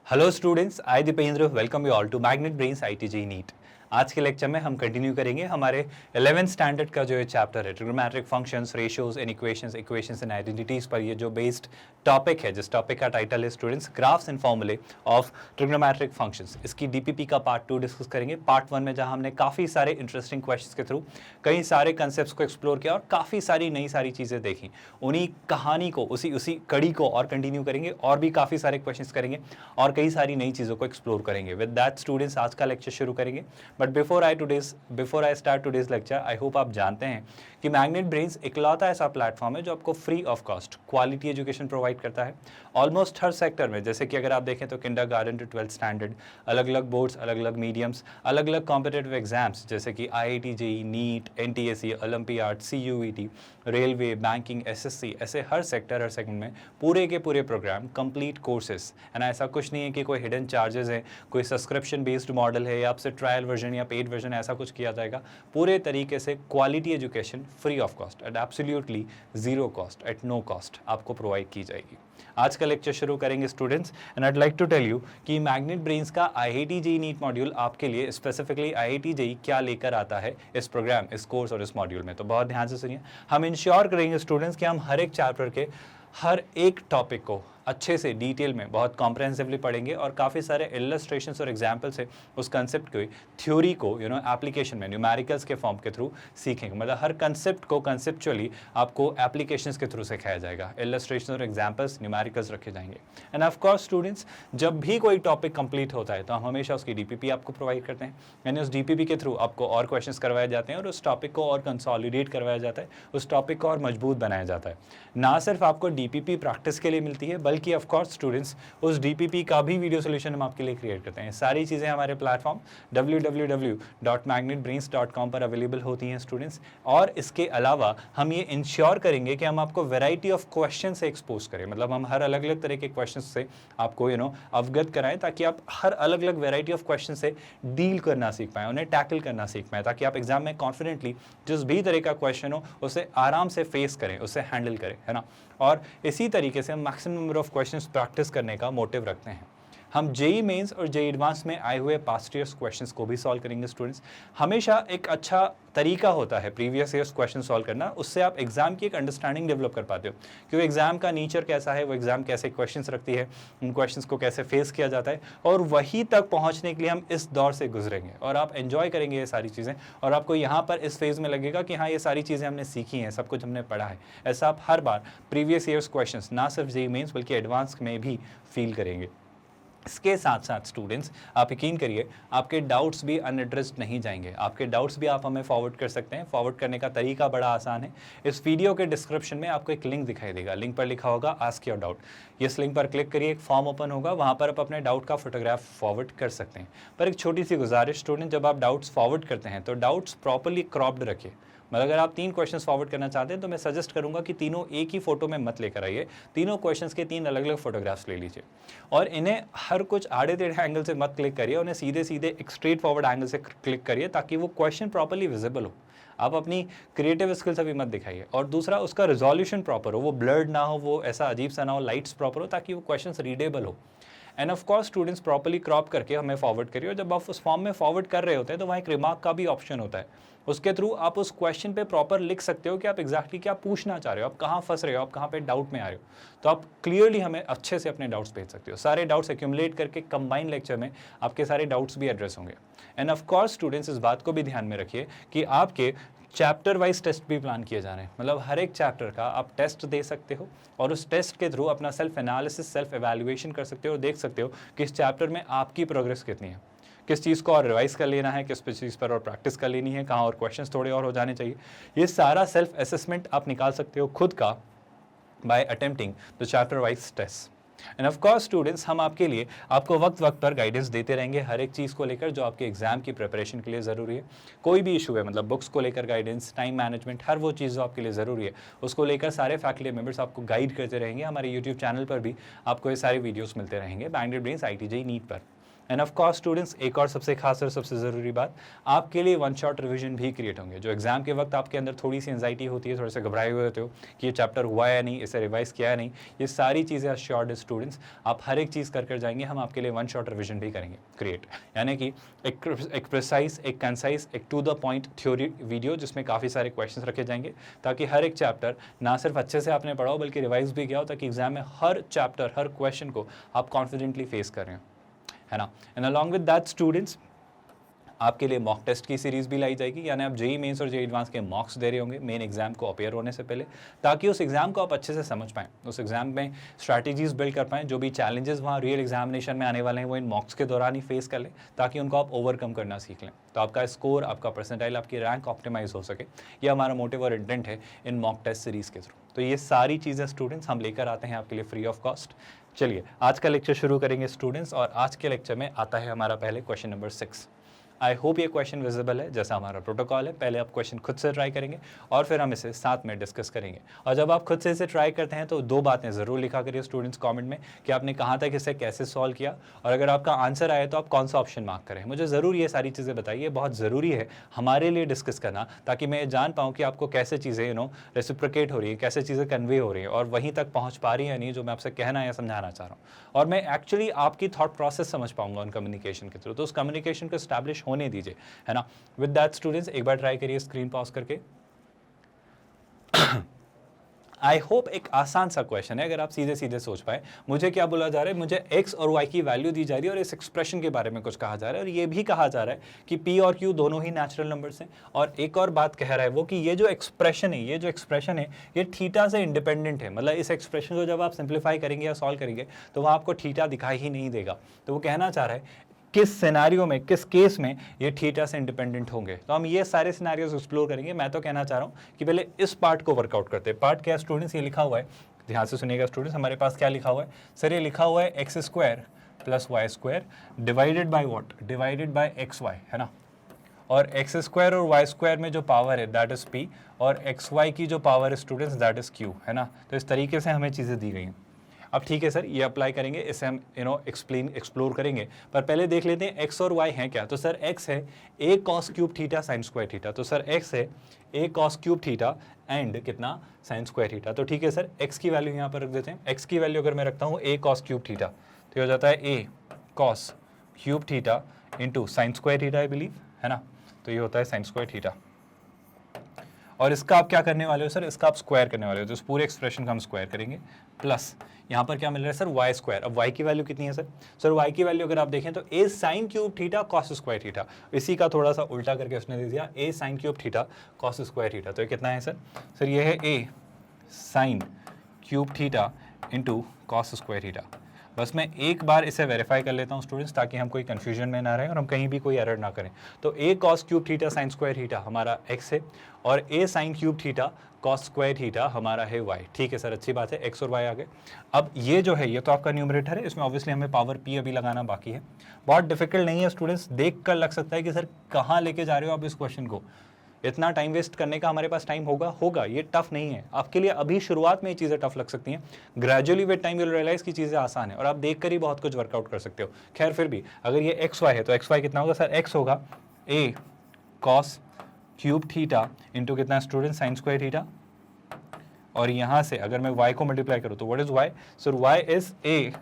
Hello students, I Dipendra welcome you all to Magnet Brains IIT JEE NEET. आज के lecture में हम कंटिन्यू करेंगे हमारे 11th स्टैंडर्ड का जो ये चैप्टर है trigonometric functions, ratios and equations, equations and identities पर ये जो बेस्ड टॉपिक है, जिस टॉपिक का टाइटल है स्टूडेंट्स ग्राफ्स एंड फॉर्मूले ऑफ ट्रिग्नोमेट्रिक फंक्शंस। इसकी डीपीपी का पार्ट 2 डिस्कस करेंगे। पार्ट 1 में जहां हमने काफ़ी सारे इंटरेस्टिंग क्वेश्चंस के थ्रू कई सारे कंसेप्ट्स को एक्सप्लोर किया और काफ़ी सारी नई सारी चीज़ें देखी। उन्हीं कहानी को उसी कड़ी को और कंटिन्यू करेंगे और भी काफ़ी सारे क्वेश्चंस करेंगे और कई सारी नई चीज़ों को एक्सप्लोर करेंगे। विद दैट स्टूडेंट्स आज का लेक्चर शुरू करेंगे। But before I start today's lecture, I hope आप जानते हैं कि मैग्नेट ब्रेन्स इकलौता ऐसा प्लेटफॉर्म है जो आपको free of cost quality education provide करता है ऑलमोस्ट हर सेक्टर में। जैसे कि अगर आप देखें तो किंडरगार्टन टू 12th स्टैंडर्ड, अलग अलग बोर्ड्स, अलग अलग मीडियम्स, अलग अलग कॉम्पिटेटिव एग्जाम्स जैसे कि IIT JEE, NEET, NTSE, olympiad, CUET, railway, banking, SSC, ऐसे हर सेगमेंट में पूरे के पूरे प्रोग्राम कंप्लीट कोर्सेज है ना। ऐसा कुछ नहीं है कि कोई हिडन चार्जेस है, कोई सब्सक्रिप्शन बेस्ड मॉडल है या आपसे ट्रायल वर्जन या पेड वर्जन ऐसा कुछ किया जाएगा। पूरे तरीके से quality education free of cost at absolutely zero cost, at no cost आपको प्रोवाइड की जाएगी। आज का लेक्चर शुरू करेंगे students, and I'd like to tell you कि मैग्नेट ब्रेन्स का IIT JEE नीट मॉड्यूल आपके लिए स्पेसिफिकली IIT JEE क्या लेकर आता है इस प्रोग्राम, इस कोर्स और इस मॉड्यूल में। तो बहुत ध्यान से सुनिए। हम इंश्योर करेंगे स्टूडेंट्स कि हम हर एक चैप्टर के हर एक टॉपिक को अच्छे से डिटेल में बहुत कॉम्प्रहेंसिवली पढ़ेंगे और काफ़ी सारे इलस्ट्रेशंस और एग्जाम्पल से उस कंसेप्ट की थ्योरी को एप्लीकेशन में न्यूमेरिकल्स के फॉर्म के थ्रू सीखेंगे। मतलब हर कंसेप्ट को कंसेप्चुअली आपको एप्लीकेशंस के थ्रू सिखाया जाएगा। इलस्ट्रेशन और एग्जाम्पल्स, न्यूमेरिकल्स रखे जाएंगे। एंड ऑफ कोर्स स्टूडेंट्स, जब भी कोई टॉपिक कंप्लीट होता है तो हम हमेशा उसकी DPP आपको प्रोवाइड करते हैं, यानी उस DPP के थ्रू आपको और क्वेश्चंस करवाए जाते हैं और उस टॉपिक को और कंसोलिडेट करवाया जाता है, उस टॉपिक को और मजबूत बनाया जाता है। ना सिर्फ आपको DPP प्रैक्टिस के लिए मिलती है बल्कि ऑफ कोर्स स्टूडेंट्स उस DPP का भी वीडियो सोल्यूशन हम आपके लिए क्रिएट करते हैं। सारी चीज़ें हमारे प्लेटफॉर्म www.magnetbrains.com पर अवेलेबल होती हैं स्टूडेंट्स। और इसके अलावा हम ये इंश्योर करेंगे कि हम आपको वैरायटी ऑफ क्वेश्चन से एक्सपोज करें। मतलब हम हर अलग अलग तरह के क्वेश्चन से आपको अवगत कराएं ताकि आप हर अलग अलग वैरायटी ऑफ क्वेश्चन से डील करना सीख पाएँ, उन्हें टैकल करना सीख पाएँ, ताकि आप एग्जाम में कॉन्फिडेंटली जिस भी तरह का क्वेश्चन हो उसे आराम से फेस करें, उसे हैंडल करें, है ना। और इसी तरीके से हम maximum number of questions practice करने का मोटिव रखते हैं। हम JEE मेंस और JEE एडवांस में आए हुए पास्ट ईयर्स क्वेश्चंस को भी सॉल्व करेंगे स्टूडेंट्स। हमेशा एक अच्छा तरीका होता है प्रीवियस ईयर्स क्वेश्चन सॉल्व करना, उससे आप एग्जाम की एक अंडरस्टैंडिंग डेवलप कर पाते हो कि वो एग्जाम का नेचर कैसा है, वो एग्जाम कैसे क्वेश्चंस रखती है, उन क्वेश्चंस को कैसे फेस किया जाता है, और वहीं तक पहुंचने के लिए हम इस दौर से गुजरेंगे और आप एंजॉय करेंगे ये सारी चीज़ें। और आपको यहाँ पर इस फेज में लगेगा कि हाँ, ये सारी चीज़ें हमने सीखी हैं, सब कुछ हमने पढ़ा है। ऐसा आप हर बार प्रीवियस ईयर्स क्वेश्चन ना सिर्फ JEE मेंस बल्कि एडवांस में भी फील करेंगे। इसके साथ साथ स्टूडेंट्स आप यकीन करिए, आपके डाउट्स भी अनएड्रेस्ड नहीं जाएंगे। आपके डाउट्स भी आप हमें फॉरवर्ड कर सकते हैं। फॉरवर्ड करने का तरीका बड़ा आसान है। इस वीडियो के डिस्क्रिप्शन में आपको एक लिंक दिखाई देगा, लिंक पर लिखा होगा आस्क योर डाउट। इस लिंक पर क्लिक करिए, एक फॉर्म ओपन होगा, वहाँ पर आप अपने डाउट का फोटोग्राफ फॉरवर्ड कर सकते हैं। पर एक छोटी सी गुजारिश स्टूडेंट, जब आप डाउट्स फॉरवर्ड करते हैं तो डाउट्स प्रॉपरली क्रॉप्ड रखिए। मतलब अगर आप 3 क्वेश्चंस फॉरवर्ड करना चाहते हैं तो मैं सजेस्ट करूंगा कि तीनों एक ही फोटो में मत लेकर आइए, तीनों क्वेश्चंस के 3 अलग अलग फोटोग्राफ्स ले लीजिए और इन्हें हर कुछ आड़े टेढ़े एंगल से मत क्लिक करिए, उन्हें सीधे सीधे एक स्ट्रेट फॉरवर्ड एंगल से क्लिक करिए ताकि वो क्वेश्चन प्रॉपरली विजिबल हो। आप अपनी क्रिएटिव स्किल्स अभी मत दिखाइए। और दूसरा, उसका रिजोल्यूशन प्रॉपर हो, वो ब्लर्ड ना हो, वो ऐसा अजीब सा ना हो, लाइट्स प्रॉपर हो ताकि वो क्वेश्चंस रीडेबल हो। And of course students properly crop करके हमें फॉरवर्ड करिए। और जब आप उस फॉर्म में फॉरवर्ड कर रहे होते हैं तो वहाँ एक रिमार्क का भी ऑप्शन होता है, उसके थ्रू आप उस क्वेश्चन पे प्रॉपर लिख सकते हो कि आप एग्जैक्टली क्या पूछना चाह रहे हो, आप कहाँ फंस रहे हो, आप कहाँ पे डाउट में आ रहे हो। तो आप क्लियरली हमें अच्छे से अपने डाउट्स भेज सकते हो। सारे डाउट्स एक्यूमुलेट करके कंबाइंड लेक्चर में आपके सारे डाउट्स भी एड्रेस होंगे। एंड ऑफ कोर्स स्टूडेंट्स इस बात को भी ध्यान में रखिए कि आपके चैप्टर वाइज टेस्ट भी प्लान किए जा रहे हैं। मतलब हर एक चैप्टर का आप टेस्ट दे सकते हो और उस टेस्ट के थ्रू अपना सेल्फ एनालिसिस, सेल्फ एवेल्युएशन कर सकते हो, देख सकते हो कि इस चैप्टर में आपकी प्रोग्रेस कितनी है, किस चीज़ को और रिवाइज कर लेना है, किस चीज़ पर और प्रैक्टिस कर लेनी है, कहाँ और क्वेश्चंस थोड़े और हो जाने चाहिए। ये सारा सेल्फ असेसमेंट आप निकाल सकते हो खुद का by attempting the chapter wise test. And of course students, हम आपके लिए आपको वक्त वक्त पर गाइडेंस देते रहेंगे हर एक चीज़ को लेकर जो आपके एग्जाम की प्रिपरेशन के लिए ज़रूरी है। कोई भी इशू है, मतलब बुक्स को लेकर गाइडेंस, टाइम मैनेजमेंट, हर वो चीज़ जो आपके लिए ज़रूरी है उसको लेकर सारे फैकल्टी मेंबर्स आपको गाइड करते रहेंगे। हमारे यूट्यूब चैनल पर भी आपको ये सारे वीडियोज़ मिलते रहेंगे, Magnet brains IIT JEE NEET पर। एंड ऑफ कोर्स स्टूडेंट्स, एक और सबसे खास और सबसे ज़रूरी बात, आपके लिए वन शॉट रिवीजन भी क्रिएट होंगे। जो एग्जाम के वक्त आपके अंदर थोड़ी सी एंजाइटी होती है, थोड़े से घबराए हुए होते हो कि ये चैप्टर हुआ या नहीं, इसे रिवाइज किया या नहीं, ये सारी चीज़ें अश्योर्ड स्टूडेंट्स आप हर एक चीज़ कर जाएंगे। हम आपके लिए वन शॉट रिवीजन भी करेंगे क्रिएट, यानी कि एक प्रिसाइज, एक कंसाइज, एक to the point theory video जिसमें काफ़ी सारे क्वेश्चंस रखे जाएंगे, ताकि हर एक चैप्टर ना सिर्फ अच्छे से आपने पढ़ा हो बल्कि रिवाइज भी किया हो, ताकि एग्जाम में हर चैप्टर, हर क्वेश्चन को आप कॉन्फिडेंटली फेस कर रहे हो, है ना। And along with that students, आपके लिए मॉक टेस्ट की सीरीज़ भी लाई जाएगी, यानी आप जेई मेंस और जेई एडवांस के मॉक्स दे रहे होंगे मेन एग्जाम को अपेयर होने से पहले, ताकि उस एग्जाम को आप अच्छे से समझ पाएँ, उस एग्जाम में स्ट्रैटेजीज बिल्ड कर पाएँ, जो भी चैलेंजेस वहाँ रियल एग्जामिनेशन में आने वाले हैं वो इन मॉक्स के दौरान ही फेस कर लें, ताकि उनको आप ओवरकम करना सीख लें, तो आपका स्कोर, आपका परसेंटाइल, आपकी रैंक ऑप्टिमाइज हो सके। ये हमारा मोटिव और इंटेंट है इन मॉक टेस्ट सीरीज़ के थ्रू। तो ये सारी चीज़ें स्टूडेंट्स हम लेकर आते हैं आपके लिए फ्री ऑफ कॉस्ट। चलिए आज का लेक्चर शुरू करेंगे स्टूडेंट्स, और आज के लेक्चर में आता है हमारा पहले क्वेश्चन नंबर 6। आई होप ये क्वेश्चन विजिबल है, जैसा हमारा प्रोटोकॉल है। पहले आप क्वेश्चन खुद से ट्राई करेंगे और फिर हम इसे साथ में डिस्कस करेंगे। और जब आप खुद से इसे ट्राई करते हैं तो दो बातें ज़रूर लिखा करिए स्टूडेंट्स कमेंट में कि आपने कहाँ तक इसे कैसे सॉल्व किया, और अगर आपका आंसर आए तो आप कौन सा ऑप्शन मार्क करें। मुझे ज़रूर ये सारी चीज़ें बताइए, बहुत ज़रूरी है हमारे लिए डिस्कस करना, ताकि मैं जान पाऊँ कि आपको कैसे चीज़ें रेसिप्रोकेट हो रही है, कैसे चीज़ें कन्वे हो रही हैं और वहीं तक पहुँच पा रही है नहीं जो मैं आपसे कहना या समझाना चाह रहा हूँ, और मैं एक्चुअली आपकी थॉट प्रोसेस समझ पाऊँगा उन कम्युनिकेशन के थ्रू। तो उस कम्युनिकेशन को स्टैब्लिश होने दीजिए, है ना। विद दैट स्टूडेंट्स, एक बार ट्राई करिए स्क्रीन पॉज करके। आई होप एक आसान सा क्वेश्चन है, अगर आप सीधे सीधे सोच पाए। मुझे क्या बोला जा रहा है, मुझे x और y की वैल्यू दी जा रही है और इस एक्सप्रेशन के बारे में कुछ कहा जा रहा है, और ये भी कहा जा रहा है कि p और q दोनों ही नेचुरल नंबर्स हैं। और एक और बात कह रहा है वो कि ये जो एक्सप्रेशन है ये थीटा से इंडिपेंडेंट है। मतलब इस एक्सप्रेशन को जब आप सिंप्लीफाई करेंगे या सॉल्व करेंगे तो वहाँ आपको थीटा दिखाई ही नहीं देगा। तो वो कहना चाह रहा है किस सिनेरियो में, किस केस में ये थीटा से इंडिपेंडेंट होंगे। तो हम ये सारे सिनेरियोज एक्सप्लोर करेंगे। मैं तो कहना चाह रहा हूँ कि पहले इस पार्ट को वर्कआउट करते हैं। पार्ट क्या है स्टूडेंट्स, ये लिखा हुआ है, ध्यान से सुनिएगा स्टूडेंट्स। हमारे पास क्या लिखा हुआ है सर, ये लिखा हुआ है X square plus Y square divided by what, divided by X Y, है ना। और एक्स स्क्वायर और वाई स्क्वायर में जो पावर है दैट इज पी, और एक्स वाई की जो पावर है स्टूडेंट्स दैट इज क्यू, है ना। तो इस तरीके से हमें चीज़ें दी गई हैं। अब ठीक है सर, ये अप्लाई करेंगे, इसे हम एक्सप्लोर करेंगे, पर पहले देख लेते हैं एक्स और वाई हैं क्या। तो सर एक्स है a cos cube theta sine square theta, तो सर एक्स है a cos cube theta and कितना साइन स्क्वायर थीटा। तो ठीक है सर, एक्स की वैल्यू यहाँ पर रख देते हैं। एक्स की वैल्यू अगर मैं रखता हूँ a cos क्यूब थीटा, तो हो जाता है a cos cube theta into sine square theta I believe, है ना। तो ये होता है साइन स्क्वायर थीटा, और इसका आप क्या करने वाले हो सर, इसका आप स्क्वायर करने वाले हो। तो इस पूरे एक्सप्रेशन का हम स्क्वायर करेंगे, प्लस यहाँ पर क्या मिल रहा है सर, वाई स्क्वायर। अब वाई की वैल्यू कितनी है सर, सर वाई की वैल्यू अगर आप देखें तो a sine cube theta cos square theta, इसी का थोड़ा सा उल्टा करके उसने दे दिया, a sine cube theta cos square theta. तो ये कितना है सर, सर ये है a sine cube theta into cos square theta. बस मैं एक बार इसे वेरीफाई कर लेता हूँ स्टूडेंट्स, ताकि हम कोई कंफ्यूजन में ना रहे और हम कहीं भी कोई एरर ना करें। तो a cos cube theta sine square theta हमारा x है, और a sign cube theta cos square theta हमारा है y। ठीक है सर, अच्छी बात है, x और y आ गए। अब ये जो है ये तो आपका न्यूमरेटर है, इसमें ऑब्वियसली हमें पावर p अभी लगाना बाकी है। बहुत डिफिकल्ट नहीं है स्टूडेंट्स, देख कर लग सकता है कि सर कहाँ लेके जा रहे हो आप इस क्वेश्चन को, इतना टाइम वेस्ट करने का हमारे पास टाइम होगा। ये टफ नहीं है आपके लिए, अभी शुरुआत में ये चीज़ें टफ लग सकती हैं, gradually with time you will realise की चीज़ें आसान है और आप देख कर ही बहुत कुछ वर्कआउट कर सकते हो। खैर फिर भी अगर ये एक्स वाई है तो एक्स वाई कितना होगा सर, एक्स होगा a cos cube theta into कितना स्टूडेंट साइन स्क्वायर थीटा, और यहाँ से अगर मैं y को मल्टीप्लाई करूँ तो what is y, sir y is a।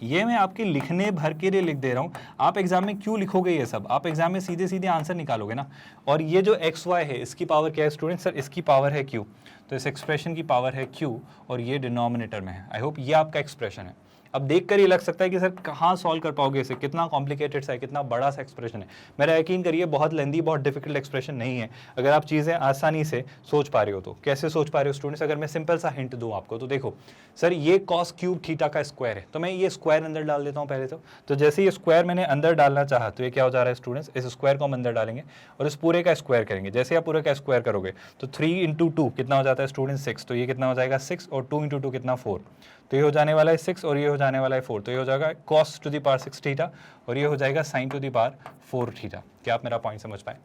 ये मैं आपके लिखने भर के लिए लिख दे रहा हूँ, आप एग्जाम में क्यों लिखोगे ये सब, आप एग्जाम में सीधे सीधे आंसर निकालोगे ना। और ये जो एक्स वाई है इसकी पावर क्या है स्टूडेंट, सर इसकी पावर है क्यू, तो इस एक्सप्रेशन की पावर है क्यू और ये डिनोमिनेटर में है। आई होप ये आपका एक्सप्रेशन है। अब देखकर ये लग सकता है कि सर कहाँ सॉल्व कर पाओगे इसे, कितना कॉम्प्लिकेटेड सा है, कितना बड़ा सा एक्सप्रेशन है। मेरा यकीन करिए बहुत लेंदी, बहुत डिफिकल्ट एक्सप्रेशन नहीं है, अगर आप चीज़ें आसानी से सोच पा रहे हो तो। कैसे सोच पा रहे हो स्टूडेंट्स, अगर मैं सिंपल सा हिंट दूँ आपको, तो देखो सर ये कॉस क्यूब थीटा का स्क्वायर है, तो मैं ये स्क्वायर अंदर डाल देता हूँ पहले तो जैसे ये स्क्वायर मैंने अंदर डालना चाहा तो ये क्या हो जा रहा है स्टूडेंट्स, इस स्क्वायर को हम अंदर डालेंगे और इस पूरे का स्क्वायर करेंगे। जैसे आप पूरे का स्क्वायर करोगे तो 3 इंटू 2 कितना हो जाता है स्टूडेंट 6, तो ये कितना हो जाएगा 6, और 2 इंटू 2 कितना 4, तो ये हो जाने वाला है 6 और ये हो जाने वाला है 4, तो ये हो जाएगा cos to the power 6 theta और ये हो जाएगा sin to the power 4 theta. क्या आप मेरा पॉइंट समझ पाए?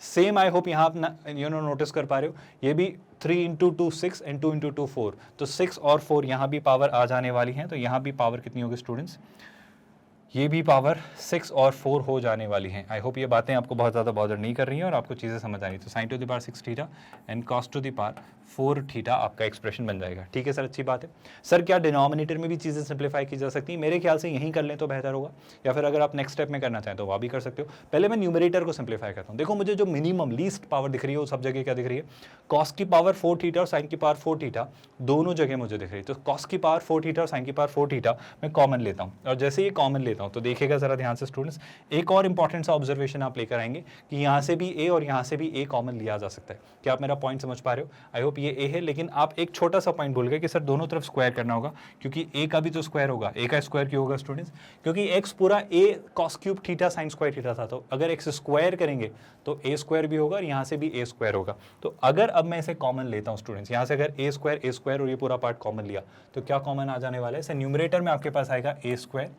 सेम आई होप यहाँ आप नोटिस कर पा रहे हो, ये भी 3 इंटू 2 6 एंड 2 इंटू 2 4, तो 6 और 4 यहाँ भी पावर आ जाने वाली हैं, तो यहाँ भी पावर कितनी होगी स्टूडेंट्स, ये भी पावर 6 और 4 हो जाने वाली हैं। आई होप ये बातें आपको बहुत ज़्यादा बॉदर नहीं कर रही हैं और आपको चीज़ें समझ आ रही हैं। तो sign to the power 6 theta and cos to the power 4 theta आपका एक्सप्रेशन बन जाएगा। ठीक है सर, अच्छी बात है। सर क्या डिनोमिनेटर में भी चीज़ें सिंप्लीफाई की जा सकती हैं? मेरे ख्याल से यहीं कर लें तो बेहतर होगा, या फिर अगर आप नेक्स्ट स्टेप में करना चाहें तो वह भी कर सकते हो। पहले मैं न्यूमरेटर को सिंप्लीफाई करता हूँ। देखो मुझे जो मिनिमम लीस्ट पावर दिख रही है वो सब जगह क्या दिख रही है? कॉस की पावर 4 थीटा और साइन की पावर 4 थीटा दोनों जगह मुझे दिख रही है। तो कॉस की पावर 4 थीटा और साइन की पावर 4 थीटा मैं कॉमन लेता हूँ, और जैसे ये कॉमन लेता हूँ तो देखिएगा जरा ध्यान से स्टूडेंट्स, एक और इंपॉर्टेंट सा ऑब्जर्वेशन आप लेकर आएंगे कि यहाँ से भी ए और यहाँ से भी ए कॉमन लिया जा सकता है। क्या आप मेरा पॉइंट समझ पा रहे हो? आई होप ये ए है, लेकिन आप एक छोटा सा पॉइंट भूल गए कि सर दोनों तरफ स्क्वायर करना होगा, क्योंकि ए का भी तो स्क्वायर होगा। ए का स्क्वायर क्यों होगा स्टूडेंट्स? क्योंकि एक्स पूरा a cos cube theta sine square theta था, तो अगर एक्स स्क्वायर करेंगे तो ए स्क्वायर भी होगा और यहाँ से भी ए स्क्वायर होगा। तो अगर अब मैं इसे कॉमन लेता हूँ स्टूडेंट्स, यहाँ से अगर ए स्क्वायर और ये पूरा पार्ट कॉमन लिया तो क्या कॉमन आ जाने वाला है? सर न्यूमरेटर में आपके पास आएगा a square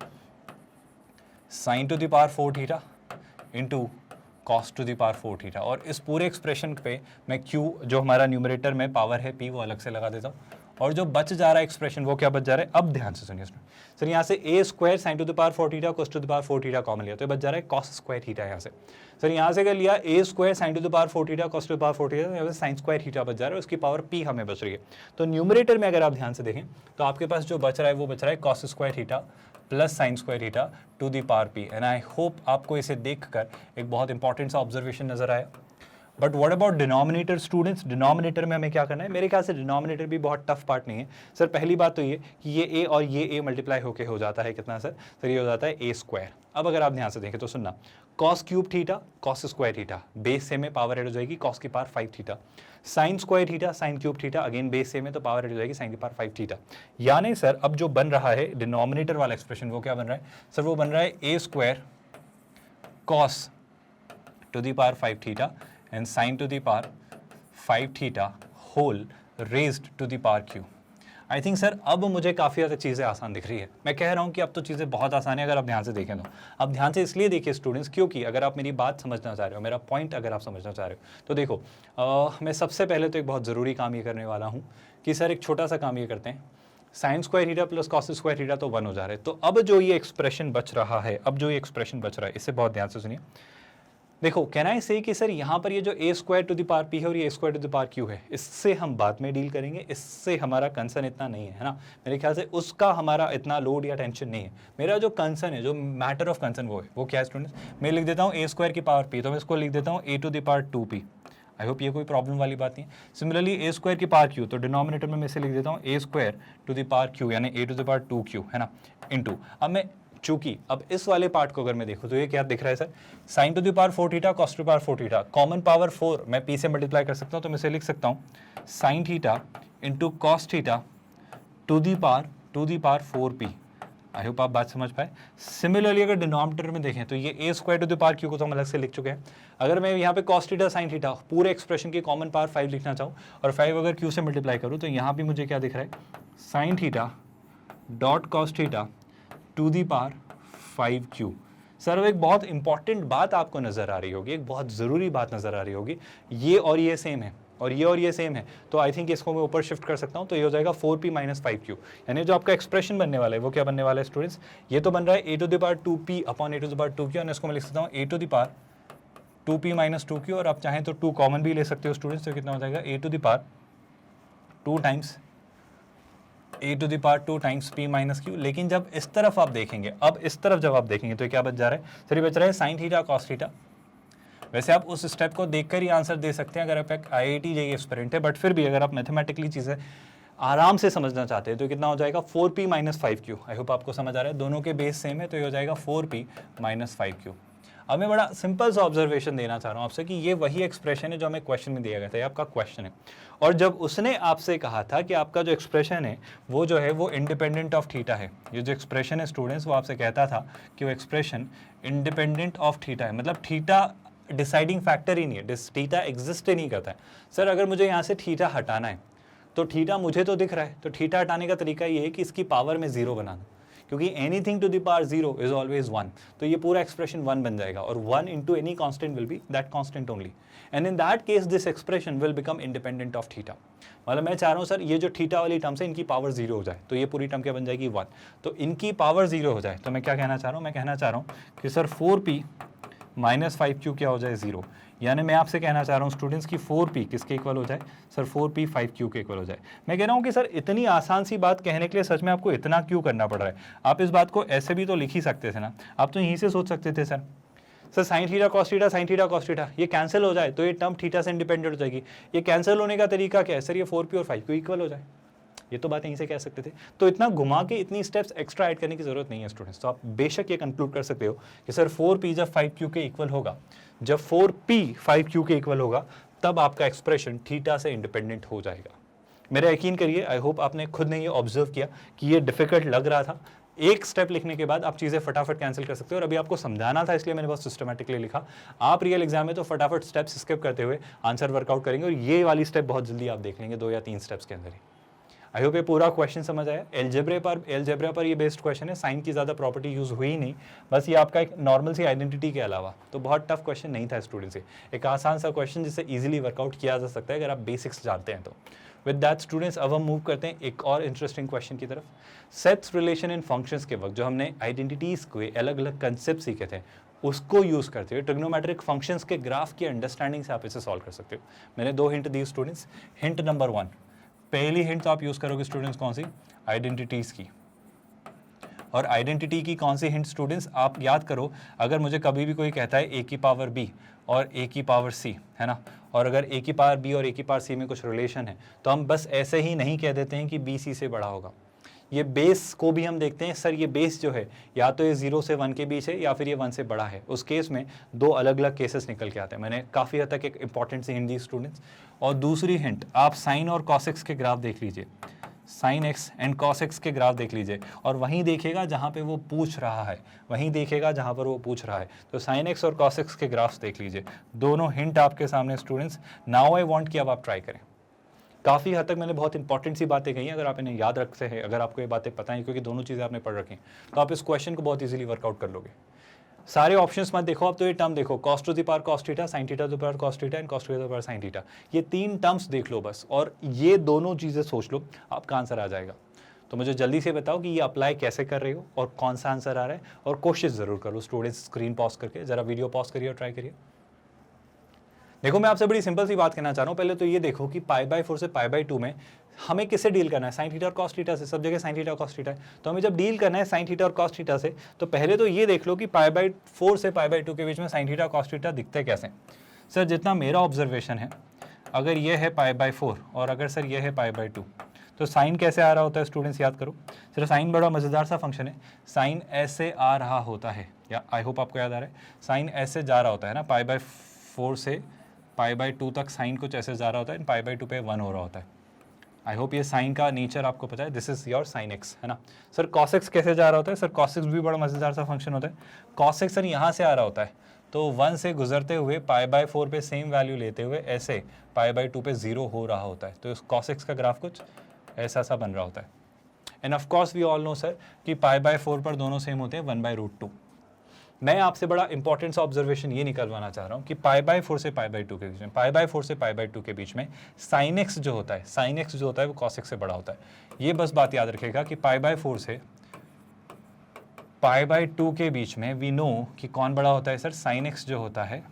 sine to the power 4 theta into cos to the power 4 theta, और इस पूरे एक्सप्रेशन पे मैं q जो हमारा न्यूमरेटर में पावर है p वो अलग से लगा देता हूँ, और जो बच जा रहा है एक्सप्रेशन वो क्या बच जा रहा है? अब ध्यान से सुनिए सर, यहाँ से a square sine to the power 4 theta cos to the power 4 theta common लिया तो ये बच जा रहा है कॉस स्क्वायर थीटा। यहाँ से सर यहाँ से अगर लिया a square sine to the power 4 theta cos to the power 4 theta, यहाँ से साइन स्क्वायर थीटा बच जा रहा है, उसकी पावर p हमें बच रही है। तो न्यूमरेटर में अगर आप ध्यान से देखें तो आपके पास जो बच रहा है वो बच रहा है cos square theta plus sign square theta to the power p। And I hope आपको इसे देखकर एक बहुत इंपॉर्टेंट सा ऑब्जर्वेशन नजर आया। But what about denominator students? Denominator में हमें क्या करना है? मेरे ख्याल से डिनोमिनेटर भी बहुत टफ पार्ट नहीं है सर। पहली बात तो ये कि ये ए और ये ए मल्टीप्लाई होके हो जाता है कितना सर? सर ये हो जाता है ए स्क्वायर। अब अगर आप ध्यान से देखें तो सुनना, cos cube theta cos square theta, base same में पावर एड हो जाएगी कॉस की power 5 theta, sine square theta sine cube theta, again base same है तो पावर एड हो जाएगी साइन की पावर 5 थीटा। यानी सर अब जो बन रहा है डिनोमिनेटर वाला एक्सप्रेशन वो क्या बन रहा है सर? वो बन रहा है a square cos to the power 5 theta and sin to the power 5 theta whole raised to the power q। I think sir अब मुझे काफ़ी ज़्यादा चीज़ें आसान दिख रही है। मैं कह रहा हूँ कि अब तो चीज़ें बहुत आसान है अगर आप ध्यान से देखें तो। अब ध्यान से इसलिए देखिए स्टूडेंट्स, क्योंकि अगर आप मेरी बात समझना चाह रहे हो, मेरा पॉइंट अगर आप समझना चाह रहे हो तो देखो मैं सबसे पहले तो एक बहुत ज़रूरी काम ये करने वाला हूँ कि सर एक छोटा सा काम ये करते हैं, sign square theta plus cos square theta तो 1 हो जा रहे हैं। तो अब जो ये एक्सप्रेशन बच रहा है, इससे बहुत ध्यान से सुनिए। देखो कैन आई से कि सर यहाँ पर ये जो a square to the power P है और ये a square to the power Q है, इससे हम बाद में डील करेंगे, इससे हमारा कंसर्न इतना नहीं है ना। मेरे ख्याल से उसका हमारा इतना लोड या टेंशन नहीं है। मेरा जो कंसर्न है, जो मैटर ऑफ कंसर्न वो क्या है स्टूडेंट्स? मैं लिख देता हूँ ए स्क्वायर की पावर पी, तो मैं इसको लिख देता हूँ a to the power 2p। I hope ये कोई प्रॉब्लम वाली बात नहीं है। सिमिलरली ए स्क्वायर की पावर क्यू, तो डिनोमिनेटर में मैं इसे लिख देता हूँ a square to the power Q, यानी a to the power 2q है ना, इनटू। अब मैं चूंकि अब इस वाले पार्ट को अगर मैं देखूं तो ये क्या दिख रहा है sir? Sign to the power 4 theta cos to the power 4 theta, common power 4 मैं p से मल्टीप्लाई कर सकता हूं, तो मैं इसे लिख सकता हूं sine theta into cos theta to the power 4p। I hope आप बात समझ पाए। सिमिलरली अगर डिनोमिनेटर में देखें तो ये a square to the power Q को तो हम अलग से लिख चुके हैं। अगर मैं यहाँ पे कॉस थीटा साइन थीटा पूरे एक्सप्रेशन की कॉमन पावर 5 लिखना चाहूँ और 5 अगर क्यू से मल्टीप्लाई करूँ तो यहाँ भी मुझे क्या दिख रहा है? Sine theta dot cos theta to the power 5q। Sir अब एक बहुत इंपॉर्टेंट बात आपको नजर आ रही होगी, एक बहुत ज़रूरी बात नजर आ रही होगी, ये और ये सेम है और ये सेम है, तो आई थिंक इसको मैं ऊपर शिफ्ट कर सकता हूँ, तो ये हो जाएगा 4p माइनस 5q। यानी जो आपका एक्सप्रेशन बनने वाला है वो क्या बनने वाला है स्टूडेंट्स? ये तो बन रहा है a to the power 2p upon a to the power 2q, और इसको मैं लिख सकता हूँ a to the power 2p minus 2q, और आप चाहें तो 2 कॉमन भी ले सकते हो स्टूडेंट्स, तो कितना हो जाएगा a to the power 2 times a to the power 2 times p minus Q. लेकिन जब इस तरफ आप देखेंगे, अब इस तरफ जब आप देखेंगे तो क्या बच जा रहा है सर? ये बच रहा है साइन थीटा कॉस थीटा। वैसे आप उस स्टेप को देखकर ही आंसर दे सकते हैं अगर आप एक IIT JEE एस्पिरेंट है, बट फिर भी अगर आप मैथमेटिकली चीज़ें आराम से समझना चाहते हैं तो कितना हो जाएगा? 4p minus 5q। आई होप आपको समझ आ रहा है, दोनों के बेस सेम है तो ये हो जाएगा 4p माइनस 5q। अब मैं बड़ा सिंपल सा ऑब्जर्वेशन देना चाह रहा हूँ आपसे कि ये वही एक्सप्रेशन है जो हमें क्वेश्चन में दिया गया था, ये आपका क्वेश्चन है। और जब उसने आपसे कहा था कि आपका जो एक्सप्रेशन है वो जो है वो इंडिपेंडेंट ऑफ थीटा है, ये जो एक्सप्रेशन है स्टूडेंट्स वो आपसे कहता था कि वो एक्सप्रेशन इंडिपेंडेंट ऑफ थीटा है, मतलब थीटा डिसाइडिंग फैक्टर ही नहीं है, थीटा एग्जिस्ट ही नहीं करता है। सर अगर मुझे यहाँ से थीटा हटाना है तो थीटा मुझे तो दिख रहा है, तो थीटा हटाने का तरीका ये है कि इसकी पावर में 0 बना दूँ, क्योंकि anything to the power 0 is always 1, तो ये पूरा एक्सप्रेशन 1 बन जाएगा और 1 into any constant will be that constant only, and in that case this expression will become independent of theta. मतलब मैं चाह रहा हूँ सर ये जो थीटा वाली टर्म्स है इनकी पावर 0 हो जाए, तो ये पूरी टर्म क्या बन जाएगी 1, तो इनकी पावर 0 हो जाए। तो मैं क्या कहना चाह रहा हूँ, मैं कहना चाह रहा हूँ कि सर 4p माइनस 5q क्या हो जाए 0, यानी मैं आपसे कहना चाह रहा हूँ स्टूडेंट्स की 4p किसके इक्वल हो जाए सर, 4p 5q के इक्वल हो जाए। मैं कह रहा हूँ कि सर इतनी आसान सी बात कहने के लिए सच में आपको इतना क्यों करना पड़ रहा है, आप इस बात को ऐसे भी तो लिख ही सकते थे ना, आप तो यहीं से सोच सकते थे sir sign theta cos theta sine theta cos theta ये कैंसिल हो जाए तो ये टर्म थीटा से इंडिपेंडेंट हो जाएगी। ये कैंसिल होने का तरीका क्या है सर, ये 4p और 5q इक्वल हो जाए, ये तो बात यहीं से कह सकते थे। तो इतना घुमा के इतनी स्टेप्स एक्स्ट्रा ऐड करने की जरूरत नहीं है स्टूडेंट्स। तो आप बेशक ये कंक्लूड कर सकते हो कि सर 4p जब 5q के इक्वल होगा, जब 4p 5q के इक्वल होगा तब आपका एक्सप्रेशन थीटा से इंडिपेंडेंट हो जाएगा। मेरा यकीन करिए, आई होप आपने खुद ने ये ऑब्जर्व किया कि ये डिफिकल्ट लग रहा था, एक स्टेप लिखने के बाद आप चीज़ें फटाफट कैंसिल कर सकते हो। और अभी आपको समझाना था इसलिए मैंने बहुत सिस्टमैटिकली लिखा, आप रियल एग्जाम में तो फटाफट स्टेप्स स्किप करते हुए आंसर वर्कआउट करेंगे और ये वाली स्टेप बहुत जल्दी आप देख लेंगे 2 या 3 स्टेप्स के अंदर ही। आई होप ये पूरा क्वेश्चन समझ आया। एलजेब्रा पर ये बेस्ड क्वेश्चन है, साइन की ज़्यादा प्रॉपर्टी यूज़ हुई नहीं, बस ये आपका एक नॉर्मल सी आइडेंटिटी के अलावा, तो बहुत टफ क्वेश्चन नहीं था स्टूडेंट्स, एक आसान सा क्वेश्चन जिससे इजीली वर्कआउट किया जा सकता है अगर आप बेसिक्स जानते हैं तो। विद दैट स्टूडेंट्स अब हम मूव करते हैं एक और इंटरेस्टिंग क्वेश्चन की तरफ। सेट्स रिलेशन इन फंक्शंस के वक्त जो हमने आइडेंटिटीज़ के अलग अलग कंसेप्ट सीखे थे उसको यूज़ करते हुए ट्रिग्नोमेट्रिक फंक्शंस के ग्राफ की अंडरस्टैंडिंग से आप इसे सॉल्व कर सकते हो। मैंने 2 हिंट दी स्टूडेंट्स। हिंट नंबर 1, पहली हिंट तो आप यूज़ करोगे स्टूडेंट्स कौन सी, आइडेंटिटीज़ की। और आइडेंटिटी की कौन सी हिंट स्टूडेंट्स, आप याद करो, अगर मुझे कभी भी कोई कहता है a की पावर b और a की पावर c, है ना, और अगर a की पावर b और a की पावर c में कुछ रिलेशन है तो हम बस ऐसे ही नहीं कह देते हैं कि b c से बड़ा होगा। ये बेस को भी हम देखते हैं, सर ये बेस जो है या तो ये 0 से 1 के बीच है या फिर ये 1 से बड़ा है। उस केस में 2 अलग अलग केसेस निकल के आते हैं। मैंने काफ़ी हद तक एक इंपॉर्टेंट सी हिंट दी स्टूडेंट्स। और दूसरी हिंट, आप साइन और कॉस के ग्राफ देख लीजिए, sine x and cos x के ग्राफ देख लीजिए और वहीं देखिएगा जहाँ पे वो पूछ रहा है, वहीं देखिएगा जहाँ पर वो पूछ रहा है। तो साइन एक्स और कॉस एक्स के ग्राफ्स देख लीजिए, दोनों हिंट आपके सामने स्टूडेंट्स। नाउ आई वांट कि अब आप ट्राई करें। काफ़ी हद तक मैंने बहुत इंपॉर्टेंट सी बातें कही हैं, अगर आप इन्हें याद रखते हैं, अगर आपको ये बातें पता हैं, क्योंकि दोनों चीज़ें आपने पढ़ रखी हैं, तो आप इस क्वेश्चन को बहुत ईजिली वर्कआउट कर लोगे। सारे ऑप्शंस मत देखो, अब तो ये टर्म देखो, cos to the power cos theta, sine theta to the power cos theta and cos theta to the power sine theta, ये 3 टर्म्स देख लो बस, और ये दोनों चीज़ें सोच लो, आपका आंसर आ जाएगा। तो मुझे जल्दी से बताओ कि ये अप्लाई कैसे कर रहे हो और कौन सा आंसर आ रहा है, और कोशिश ज़रूर करो स्टूडेंट्स, स्क्रीन पॉज करके ज़रा वीडियो पॉज करिए और ट्राई करिए। देखो मैं आपसे बड़ी सिंपल सी बात कहना चाह रहा हूँ, पहले तो ये देखो कि π/4 से π/2 में हमें किससे डील करना है, साइन थीटा और कॉस थीटा से। सब जगह साइन थीटा और कॉस थीटा है, तो हमें जब डील करना है साइन थीटा और कॉस थीटा से, तो पहले तो ये देख लो कि π/4 से π/2 के बीच में साइन थीटा कॉस थीटा दिखते कैसे। सर जितना मेरा ऑब्जर्वेशन है, अगर ये है π/4 और अगर सर ये है π/2, तो साइन कैसे आ रहा होता है स्टूडेंट्स, याद करो। सर साइन बड़ा मज़ेदार सा फंक्शन है, साइन ऐसे आ रहा होता है, या आई होप आपको याद आ रहा है, साइन ऐसे जा रहा होता है ना, π/4 से π/2 तक साइन कुछ ऐसे जा रहा होता है, π/2 पे 1 हो रहा होता है। आई होप ये साइन का नेचर आपको पता है, this is your sine x, है ना। सर कॉस एक्स कैसे जा रहा होता है, सर कॉस एक्स भी बड़ा मज़ेदार सा फंक्शन होता है। कॉस एक्स सर यहाँ से आ रहा होता है, तो 1 से गुजरते हुए π/4 पे सेम वैल्यू लेते हुए ऐसे π/2 पे 0 हो रहा होता है, तो इस कॉस एक्स का ग्राफ कुछ ऐसा सा बन रहा होता है। And of course we all know sir कि π/4 पर दोनों सेम होते हैं 1/√2। मैं आपसे बड़ा इंपॉर्टेंट सा ऑब्जर्वेशन ये निकलवाना चाह रहा हूँ कि π/4 से π/2 के बीच में, π/4 से π/2 के बीच में साइन एक्स जो होता है, साइन एक्स जो होता है वो कॉस एक्स से बड़ा होता है। ये बस बात याद रखिएगा कि π/4 से π/2 के बीच में वी नो कि कौन बड़ा होता है सर, साइन एक्स जो होता है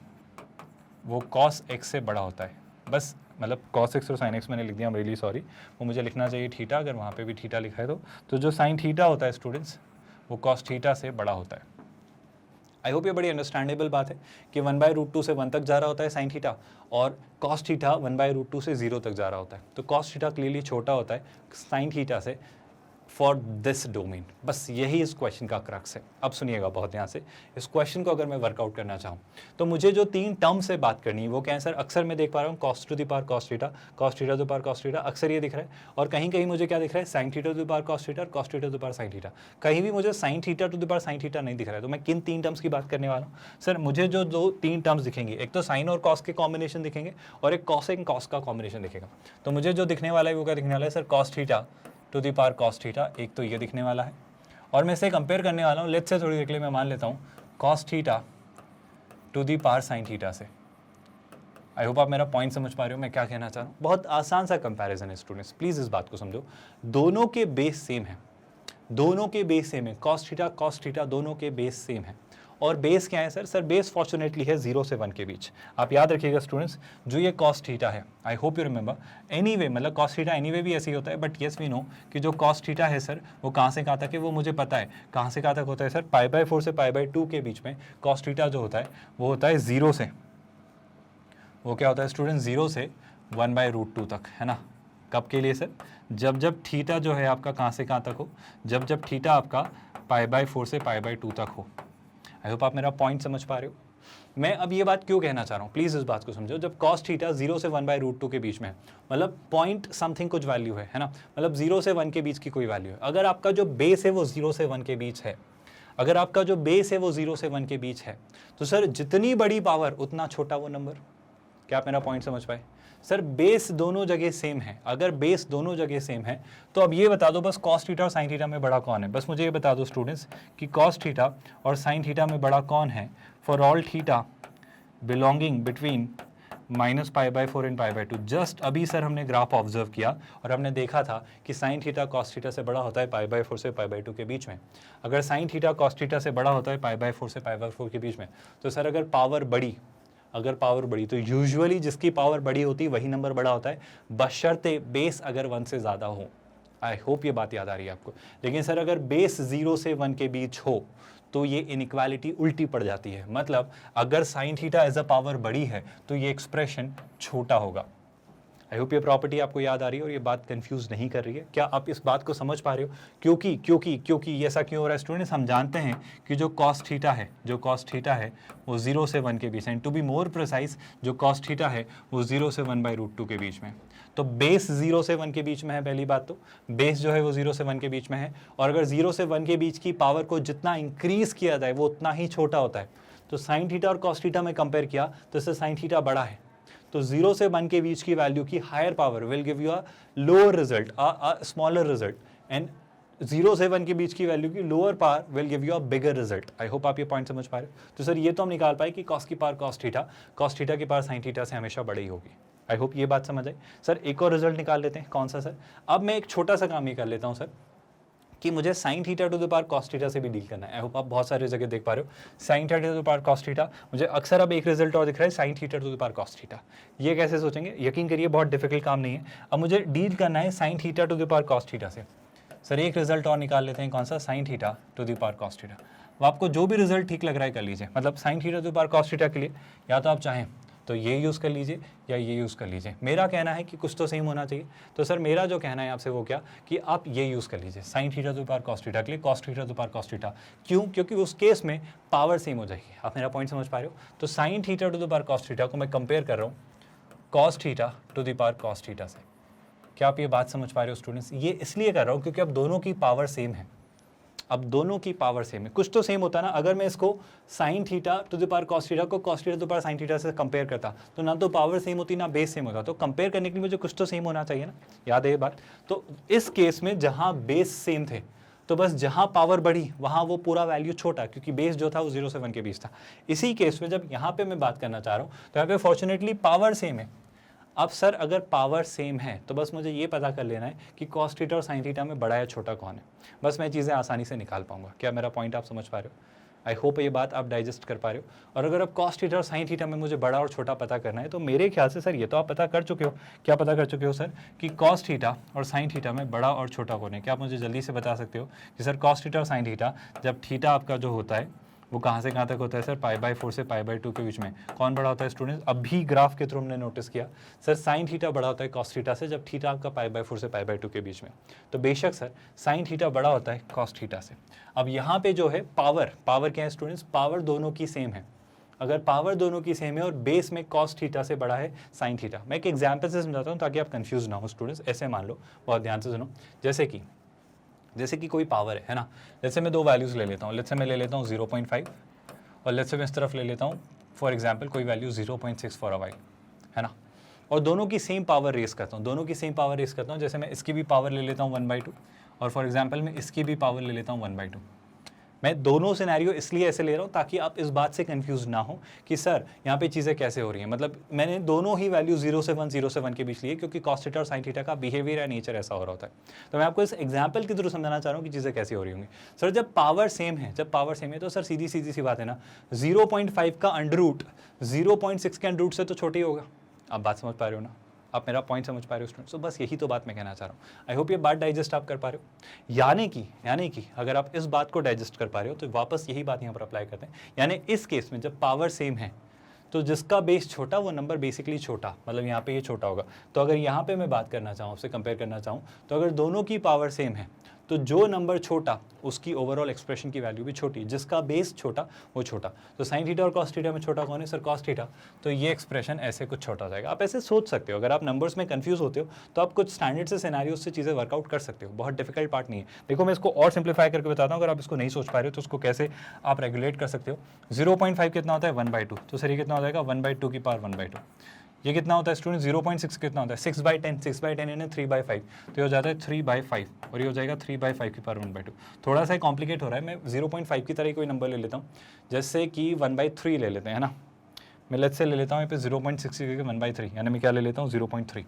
वो कॉस एक्स से बड़ा होता है। बस मतलब कॉस एक्स और साइन एक्स मैंने लिख दिया, रियली सॉरी, वो मुझे लिखना चाहिए थीटा, अगर वहाँ पे भी थीटा लिखा है तो जो साइन थीटा होता है स्टूडेंट्स वो कॉस थीटा से बड़ा होता है। आई होप ये बड़ी अंडरस्टैंडेबल बात है कि 1/√2 से 1 तक जा रहा होता है साइन थीटा, और कॉस थीटा 1/√2 से 0 तक जा रहा होता है। तो कॉस थीटा क्लियरली छोटा होता है साइन थीटा से फॉर दिस डोमेन। बस यही इस क्वेश्चन का क्रक्स है। अब सुनिएगा बहुत ध्यान से, इस क्वेश्चन को अगर मैं वर्कआउट करना चाहूँ तो मुझे जो 3 टर्म से बात करनी है वो क्या है सर, अक्सर मैं देख पा रहा हूँ cos to the power cos theta, cos theta to the power cos theta, अक्सर ये दिख रहा है, और कहीं कहीं मुझे क्या दिख रहा है, sine theta to the power cos theta और cos theta to the power sine theta. कहीं भी मुझे sine theta to the power sine theta नहीं दिख रहा है। तो मैं किन 3 टर्म्स की बात करने वाला हूँ सर, मुझे जो 3 टर्म्स दिखेंगे, एक तो साइन और कॉस के कॉम्बिनेशन दिखेंगे और एक कॉस एंड कॉस का कॉम्बिनेशन दिखेगा। तो मुझे जो दिखने वाला है वो क्या दिखने वाला है sir, cos theta to the power cos theta, एक तो ये दिखने वाला है, और मैं इसे कंपेयर करने वाला हूँ, लेट्स से थोड़ी देर के लिए मैं मान लेता हूँ cos theta to the power sine theta से। आई होप आप मेरा पॉइंट समझ पा रहे हो मैं क्या कहना चाह रहा हूँ। बहुत आसान सा कंपैरिजन है स्टूडेंट्स, प्लीज़ इस बात को समझो। दोनों के बेस सेम है, दोनों के बेस सेम है, कॉस थीटा दोनों के बेस सेम है। और बेस क्या है सर? सर बेस फॉर्चुनेटली है 0 से 1 के बीच। आप याद रखिएगा स्टूडेंट्स, जो ये कॉस थीटा है, I hope you remember, anyway मतलब कॉस थीटा एनीवे भी ऐसे ही होता है, बट येस वी नो कि जो कॉस थीटा है सर वो कहाँ से कहाँ तक है वो मुझे पता है। कहाँ से कहाँ तक होता है सर? π/4 से π/2 के बीच में कॉस थीटा जो होता है वो होता है 0 से, वो क्या होता है स्टूडेंट? 0 से 1/√2 तक, है ना। कब के लिए सर? जब थीटा जो है आपका कहाँ से कहाँ तक हो, जब थीटा आपका π/4 से π/2 तक हो। आई होप आप मेरा पॉइंट समझ पा रहे हो। मैं अब ये बात क्यों कहना चाह रहा हूँ, प्लीज़ इस बात को समझो। जब कॉस थीटा 0 से 1/√2 के बीच में है, मतलब पॉइंट समथिंग कुछ वैल्यू है ना, मतलब 0 से 1 के बीच की कोई वैल्यू है। अगर आपका जो बेस है वो 0 से 1 के बीच है, अगर आपका जो बेस है वो 0 से 1 के बीच है, तो सर जितनी बड़ी पावर उतना छोटा वो नंबर। क्या आप मेरा पॉइंट समझ पाए? सर बेस दोनों जगह सेम है, अगर बेस दोनों जगह सेम है तो अब ये बता दो बस कॉस थीटा और साइन थीटा में बड़ा कौन है। बस मुझे ये बता दो स्टूडेंट्स कि कॉस थीटा और साइन थीटा में बड़ा कौन है for all theta belonging between -π/4 and π/2। Just अभी सर हमने ग्राफ ऑब्जर्व किया और हमने देखा था कि साइन थीटा कॉस थीटा से बड़ा होता है π/4 से π/2 के बीच में। अगर साइन थीटा कॉस थीटा से बड़ा होता है π/4 से π/4 के बीच में, तो सर अगर पावर बड़ी तो यूजुअली जिसकी पावर बड़ी होती है वही नंबर बड़ा होता है, बशर्ते बेस अगर 1 से ज़्यादा हो। आई होप ये बात याद आ रही है आपको। लेकिन सर अगर बेस 0 से 1 के बीच हो तो ये इनइक्वालिटी उल्टी पड़ जाती है, मतलब अगर sine theta as a power बड़ी है तो ये एक्सप्रेशन छोटा होगा। आई होप ये प्रॉपर्टी आपको याद आ रही है और ये बात कंफ्यूज नहीं कर रही है। क्या आप इस बात को समझ पा रहे हो? क्योंकि ये ऐसा क्यों हो रहा है स्टूडेंट्स? हम जानते हैं कि जो कॉस थीटा है वो 0 से 1 के बीच है, and to be more precise जो कॉस थीटा है वो 0 से 1/√2 के बीच में। तो बेस 0 से 1 के बीच में है, पहली बात तो बेस जो है वो 0 से 1 के बीच में है, और अगर 0 से 1 के बीच की पावर को जितना इंक्रीज किया जाए वो उतना ही छोटा होता है। तो साइन थीटा और कॉस थीटा में कंपेयर किया तो इससे साइन थीटा बड़ा है, तो 0 से 1 के बीच की वैल्यू की higher power will give you a lower result, a smaller result, and 0 से 1 के बीच की वैल्यू की lower power will give you a bigger result. I hope आप ये पॉइंट समझ पा रहे हो। तो सर ये तो हम निकाल पाए कि कॉस की पावर कॉस थीटा की पावर साइन थीटा से हमेशा बड़ी होगी। आई होप ये बात समझ आई। सर एक और रिजल्ट निकाल लेते हैं, कौन सा सर? अब मैं एक छोटा सा काम ये कर लेता हूँ सर कि मुझे sine theta to the power cos theta से भी डील करना है। आई होप आप बहुत सारी जगह देख पा रहे हो sign theta to the power cos theta. मुझे अक्सर अब एक रिजल्ट और दिख रहा है sine theta to the power cos theta. ये कैसे सोचेंगे? यकीन करिए बहुत डिफिकल्ट काम नहीं है। अब मुझे डील करना है sine theta to the power cos theta से। सर एक रिजल्ट और निकाल लेते हैं, कौन सा? Sign theta to the power cos theta. वो आपको जो भी रिजल्ट ठीक लग रहा है कर लीजिए। मतलब sign theta to the power cos theta के लिए या तो आप चाहें तो ये यूज़ कर लीजिए या ये यूज़ कर लीजिए। मेरा कहना है कि कुछ तो सेम होना चाहिए। तो सर मेरा जो कहना है आपसे वो क्या कि आप ये यूज़ कर लीजिए sign theta to power cos theta के लिए cos theta to power cos theta. क्यों? क्योंकि उस केस में पावर सेम हो जाएगी। आप मेरा पॉइंट समझ पा रहे हो? तो sign theta to the power cos theta को मैं कंपेयर कर रहा हूँ cos theta to the power cos theta से। क्या आप ये बात समझ पा रहे हो स्टूडेंट्स? ये इसलिए कर रहा हूँ क्योंकि अब दोनों की पावर सेम है। अब दोनों की पावर सेम है, कुछ तो सेम होता ना। अगर मैं इसको sine theta to the power cos theta को cos theta to the power sine theta से कंपेयर करता तो ना तो पावर सेम होती ना बेस सेम होता। तो कंपेयर करने के लिए मुझे कुछ तो सेम होना चाहिए ना, याद है ये बात? तो इस केस में जहां बेस सेम थे तो बस जहां पावर बढ़ी वहां वो पूरा वैल्यू छोटा, क्योंकि बेस जो था वो 0 से 1 के बीच था। इसी केस में जब यहाँ पे मैं बात करना चाह रहा हूँ तो यहाँ पे फॉर्चुनेटली पावर सेम है। अब सर अगर पावर सेम है तो बस मुझे ये पता कर लेना है कि कॉस थीटा और साइन थीटा में बड़ा या छोटा कौन है। बस मैं चीज़ें आसानी से निकाल पाऊंगा। क्या मेरा पॉइंट आप समझ पा रहे हो? आई होप ये बात आप डाइजेस्ट कर पा रहे हो। और अगर अब कॉस थीटा और साइन थीटा में मुझे बड़ा और छोटा पता करना है तो मेरे ख्याल से सर ये तो आप पता कर चुके हो। क्या पता कर चुके हो सर? कि कॉस थीटा और साइन थीटा में बड़ा और छोटा कौन है। क्या आप मुझे जल्दी से बता सकते हो कि सर कॉस थीटा और साइन थीटा जब थीटा आपका जो होता है वो कहाँ से कहाँ तक होता है सर? π/4 से π/2 के बीच में कौन बड़ा होता है स्टूडेंट्स? अभी ग्राफ के थ्रू हमने नोटिस किया सर साइन थीटा बड़ा होता है कॉस थीटा से जब थीटा आपका π/4 से π/2 के बीच में। तो बेशक सर साइन थीटा बड़ा होता है कॉस थीटा से। अब यहाँ पे जो है पावर क्या है स्टूडेंट्स? पावर दोनों की सेम है। अगर पावर दोनों की सेम है और बेस में कॉस थीटा से बड़ा है साइन थीटा। मैं एक एग्जाम्पल से समझाता हूँ ताकि आप कंफ्यूज ना हो स्टूडेंट्स। ऐसे मान लो, बहुत ध्यान से सुनो। जैसे कि कोई पावर है ना, जैसे मैं दो वैल्यूज़ ले लेता हूँ। लेट्स से मैं ले लेता हूँ 0.5 और लेट्स से मैं इस तरफ ले लेता हूँ फॉर एग्जांपल कोई वैल्यू 0.6 फॉर अ वाइल, है ना। और दोनों की सेम पावर रेस करता हूँ, जैसे मैं इसकी भी पावर ले लेता हूँ 1/2 और फॉर एग्जाम्पल मैं इसकी भी पावर ले लेता हूँ 1/2। मैं दोनों सिनेरियो इसलिए ऐसे ले रहा हूँ ताकि आप इस बात से कंफ्यूज ना हो कि सर यहाँ पे चीज़ें कैसे हो रही हैं। मतलब मैंने दोनों ही वैल्यू 0 से 1 के बीच लिए क्योंकि cos थीटा और sin थीटा का बिहेवियर या नेचर ऐसा हो रहा होता है। तो मैं आपको इस एग्जाम्पल के थ्रू समझाना चाह रहा हूँ कि चीज़ें कैसे हो रही होंगी। सर जब पावर सेम है तो सर सीधी सी बात है ना, 0.5 का अंडर रूट 0.6 के अंडर रूट से तो छोटी होगा। आप बात समझ पा रहे हो ना, आप मेरा पॉइंट समझ पा रहे हो स्टूडेंट्स। तो बस यही तो बात मैं कहना चाह रहा हूँ। आई होप ये बात डाइजेस्ट आप कर पा रहे हो। यानी कि अगर आप इस बात को डाइजेस्ट कर पा रहे हो तो वापस यही बात यहाँ पर अप्लाई करते हैं। यानी इस केस में जब पावर सेम है तो जिसका बेस छोटा वो नंबर बेसिकली छोटा, मतलब यहाँ पे ये छोटा होगा। तो अगर यहाँ पे मैं बात करना चाहूँ, आपसे कंपेयर करना चाहूँ, तो अगर दोनों की पावर सेम है तो जो नंबर छोटा उसकी ओवरऑल एक्सप्रेशन की वैल्यू भी छोटी, जिसका बेस छोटा वो छोटा। तो साइन थीटा और कॉस थीटा में छोटा कौन है सर? Cos theta. तो ये एक्सप्रेशन ऐसे कुछ छोटा हो जाएगा। आप ऐसे सोच सकते हो। अगर आप नंबर्स में कंफ्यूज होते हो तो आप कुछ स्टैंडर्ड से सिनेरियोज से चीज़ें वर्कआउट कर सकते हो। बहुत डिफिकल्ट पार्ट नहीं है। देखो मैं इसको और सिंप्लीफाई करके बताता हूँ। अगर आप इसको नहीं सोच पा रहे हो तो उसको कैसे आप रेगुलेट कर सकते हो। 0.5 कितना होता है? 1/2। तो सर ये कितना हो जाएगा? 1/2 की पावर 1/2। ये कितना होता है स्टूडेंट? 0.6 कितना होता है? 6/10। 6/10 यानी 3/5। तो ये हो जाता है 3/5 और ये हो जाएगा 3/5 की पावर 1/2। थोड़ा सा कॉम्प्लिकेट हो रहा है। मैं 0.5 की तरह कोई नंबर ले लेता हूँ, जैसे कि 1/3 ले लेते हैं, है ना। मैं लेट्स से ले लेता हूँ यहाँ पे 0.6 की 1/3, यानी मैं क्या ले लेता हूँ? 0.3।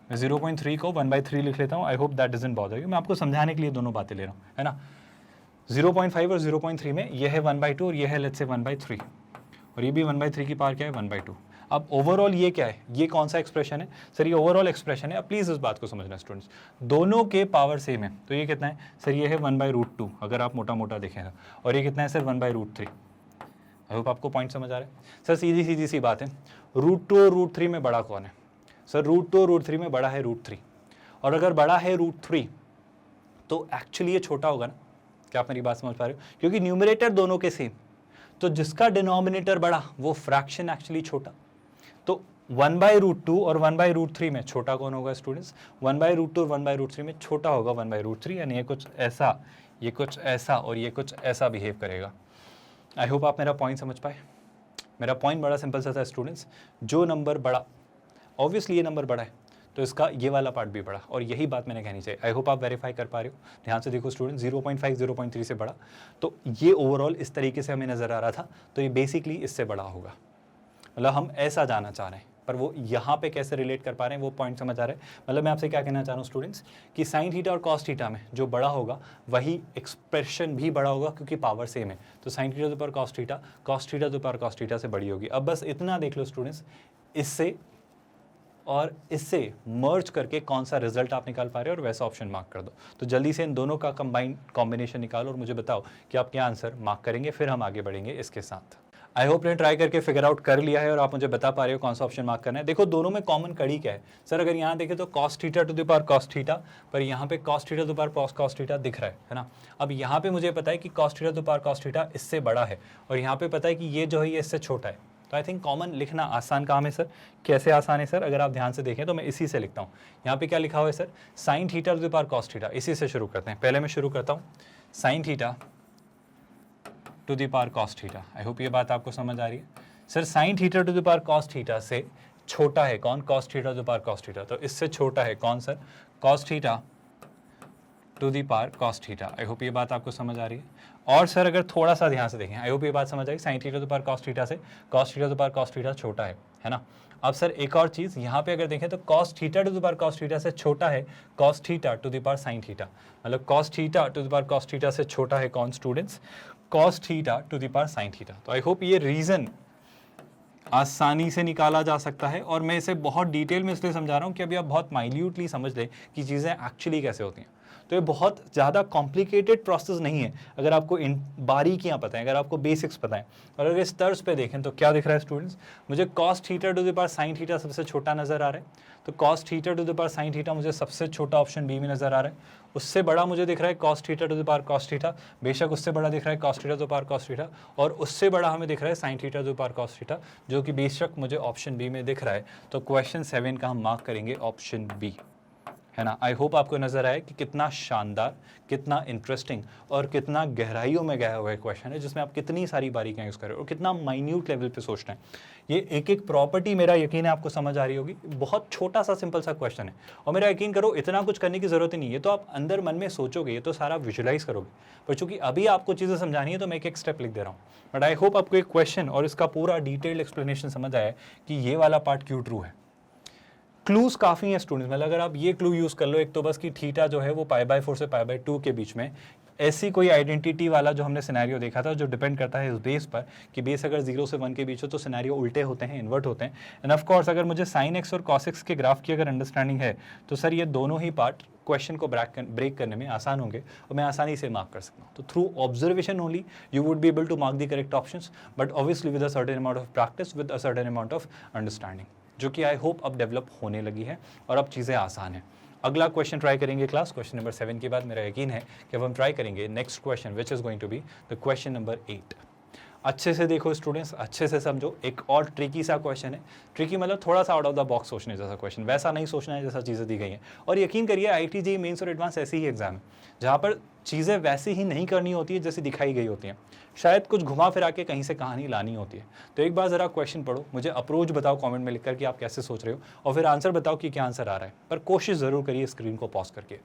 मैं 0.3 को 1/3 लिख लेता हूँ। I hope that doesn't bother you. मैं आपको समझाने के लिए दोनों बातें ले रहा हूँ, है ना। 0.5 और 0.3 में ये है 1/2 और ये है लेट्स से 1/3 और ये भी 1/3 की पावर क्या है? 1/2। अब ओवरऑल ये क्या है? ये कौन सा एक्सप्रेशन है सर? ये ओवरऑल एक्सप्रेशन है। अब प्लीज़ इस बात को समझना स्टूडेंट्स, दोनों के पावर सेम है। तो ये कितना है सर? ये है 1/√2 अगर आप मोटा मोटा देखें। और ये कितना है सर? 1/√3। आई होप आपको पॉइंट समझ आ रहा है। सर सीधी सी बात है, √2 और √3 में बड़ा कौन है सर? √2 और √3 में बड़ा है √3। और अगर बड़ा है √3 तो एक्चुअली ये छोटा होगा ना। क्या आप मेरी बात समझ पा रहे हो? क्योंकि न्यूमरेटर दोनों के सेम, तो जिसका डिनोमिनेटर बड़ा वो फ्रैक्शन एक्चुअली छोटा। तो 1/√2 और 1/√3 में छोटा कौन होगा स्टूडेंट्स? 1/√2 और 1/√3 में छोटा होगा 1/√3। यानी ये कुछ ऐसा, ये कुछ ऐसा और ये कुछ ऐसा बिहेव करेगा। आई होप आप मेरा पॉइंट समझ पाए। मेरा पॉइंट बड़ा सिंपल सा था स्टूडेंट्स, जो नंबर बड़ा, ऑब्वियसली ये नंबर बड़ा है तो इसका ये वाला पार्ट भी बड़ा, और यही बात मैंने कहनी चाहिए। आई होप आप वेरीफाई कर पा रहे हो। ध्यान से देखो स्टूडेंट, 0.5 0.3 से बड़ा, तो ये ओवरऑल इस तरीके से हमें नज़र आ रहा था, तो ये बेसिकली इससे बड़ा होगा। मतलब हम ऐसा जाना चाह रहे हैं, पर वो यहाँ पे कैसे रिलेट कर पा रहे हैं वो पॉइंट समझ आ रहा है। मतलब मैं आपसे क्या कहना चाह रहा हूँ स्टूडेंट्स कि साइन थीटा और कॉस थीटा में जो बड़ा होगा वही एक्सप्रेशन भी बड़ा होगा, क्योंकि पावर सेम है। तो साइन थीटा पर कॉस थीटा पर कॉस थीटा से बड़ी होगी। अब बस इतना देख लो स्टूडेंट्स, इससे और इससे मर्ज करके कौन सा रिजल्ट आप निकाल पा रहे हो और वैसा ऑप्शन मार्क कर दो। तो जल्दी से इन दोनों का कॉम्बिनेशन निकालो और मुझे बताओ कि आप क्या आंसर मार्क करेंगे, फिर हम आगे बढ़ेंगे इसके साथ। आई होप ने ट्राई करके फिगर आउट कर लिया है और आप मुझे बता पा रहे हो कौन सा ऑप्शन मार्क करना है। देखो दोनों में कॉमन कड़ी क्या है सर? अगर यहाँ देखें तो cos theta to the power cos theta, पर यहाँ पे cos theta to the power cos theta दिख रहा है ना। अब यहाँ पे मुझे पता है कि cos theta to the power cos theta इससे बड़ा है, और यहाँ पे पता है कि ये जो है ये इससे छोटा है। तो आई थिंक कॉमन लिखना आसान काम है सर। कैसे आसान है सर? अगर आप ध्यान से देखें तो मैं इसी से लिखता हूँ। यहाँ पे क्या लिखा हुआ है sir? Sign theta to the power cos theta. इसी से शुरू करते हैं। पहले मैं शुरू करता हूँ sign theta to the power cos theta. I hope ये बात आपको समझ आ रही है। Sir sign theta to the power cos theta से छोटा है कौन? cos theta to the power cos theta. तो इससे छोटा है कौन sir? cos theta to the power cos theta. I hope ये बात आपको समझ आ रही है। और सर अगर थोड़ा सा ध्यान से देखें, आई होप ये बात समझ आई, sine theta to the power cos theta से cos theta to the power cos theta छोटा है ना। अब सर एक और चीज़ यहाँ पे अगर देखें तो cos theta to the power cos theta से छोटा है cos theta to the power sin theta. मतलब cos theta to the power cos theta से छोटा है कौन students? cos theta to the power sin theta. तो आई होप ये रीज़न आसानी से निकाला जा सकता है, और मैं इसे बहुत डिटेल में इसलिए समझा रहा हूँ कि अभी आप बहुत माइन्यूटली समझ लें कि चीज़ें एक्चुअली कैसे होती हैं। तो ये बहुत ज़्यादा कॉम्प्लिकेटेड प्रोसेस नहीं है अगर आपको इन बारीकियाँ पता है, अगर आपको बेसिक्स पता है। और अगर इस तर्ज पे देखें तो क्या दिख रहा है स्टूडेंट्स? मुझे cos theta to the power sin theta सबसे छोटा नज़र आ रहा है। तो cos theta to the power sin theta मुझे सबसे छोटा ऑप्शन बी में नज़र आ रहा है। उससे बड़ा मुझे दिख रहा है cos theta to the power cos theta, बेशक उससे बड़ा दिख रहा है cos theta to the power cos theta, और उससे बड़ा हमें दिख रहा है sin theta to the power cos theta, जो कि बेशक मुझे ऑप्शन बी में दिख रहा है। तो क्वेश्चन 7 का हम मार्क करेंगे ऑप्शन बी, है ना। आई होप आपको नजर आए कि कितना शानदार, कितना इंटरेस्टिंग और कितना गहराइयों में गया हुआ क्वेश्चन है, जिसमें आप कितनी सारी बारीकियां यूज कर रहे हो और कितना माइन्यूट लेवल पे सोचना है। ये एक एक प्रॉपर्टी मेरा यकीन है आपको समझ आ रही होगी। बहुत छोटा सा सिंपल सा क्वेश्चन है और मेरा यकीन करो इतना कुछ करने की जरूरत ही नहीं है। तो आप अंदर मन में सोचोगे, ये तो सारा विजुलाइज करोगे, पर चूंकि अभी आपको चीजें समझानी है तो मैं एक एक स्टेप लिख दे रहा हूँ। बट आई होप आपको एक क्वेश्चन और इसका पूरा डिटेल्ड एक्सप्लेनेशन समझ आया कि ये वाला पार्ट क्यों ट्रू है। क्लूज काफ़ी है स्टूडेंट्स, मतलब अगर आप ये क्लू यूज़ कर लो, एक तो बस कि थीटा जो है वो π/4 से π/2 के बीच में, ऐसी कोई आइडेंटिटी वाला जो हमने सिनेरियो देखा था जो डिपेंड करता है इस बेस पर कि बेस अगर 0 से 1 के बीच हो तो सिनेरियो उल्टे होते हैं, इन्वर्ट होते हैं। एंड ऑफ कोर्स अगर मुझे sin x और cos x के ग्राफ की अगर अंडरस्टैंडिंग है तो सर ये दोनों ही पार्ट क्वेश्चन को ब्रेक करने में आसान होंगे और मैं आसानी से मार्क कर सकता हूँ। तो through observation only you would be able to mark the correct options, but obviously with a certain amount of practice, with a certain amount of understanding, जो कि आई होप अब डेवलप होने लगी है और अब चीज़ें आसान हैं। अगला क्वेश्चन ट्राई करेंगे क्लास, क्वेश्चन नंबर 7 के बाद मेरा यकीन है कि अब हम ट्राई करेंगे next question which is going to be the question number 8। अच्छे से देखो स्टूडेंट्स, अच्छे से समझो। एक और ट्रिकी सा क्वेश्चन है, ट्रिकी मतलब थोड़ा सा आउट ऑफ द बॉक्स सोचने जैसा क्वेश्चन, वैसा नहीं सोचना है जैसा चीज़ें दी गई हैं। और यकीन करिए IIT JEE मेंस और एडवांस ऐसी ही एग्जाम है जहाँ पर चीज़ें वैसी ही नहीं करनी होती है जैसी दिखाई गई होती हैं, शायद कुछ घुमा फिरा के कहीं से कहानी लानी होती है। तो एक बार ज़रा क्वेश्चन पढ़ो, मुझे अप्रोच बताओ कमेंट में लिखकर कि आप कैसे सोच रहे हो, और फिर आंसर बताओ कि क्या आंसर आ रहा है, पर कोशिश ज़रूर करिए स्क्रीन को पॉज करके।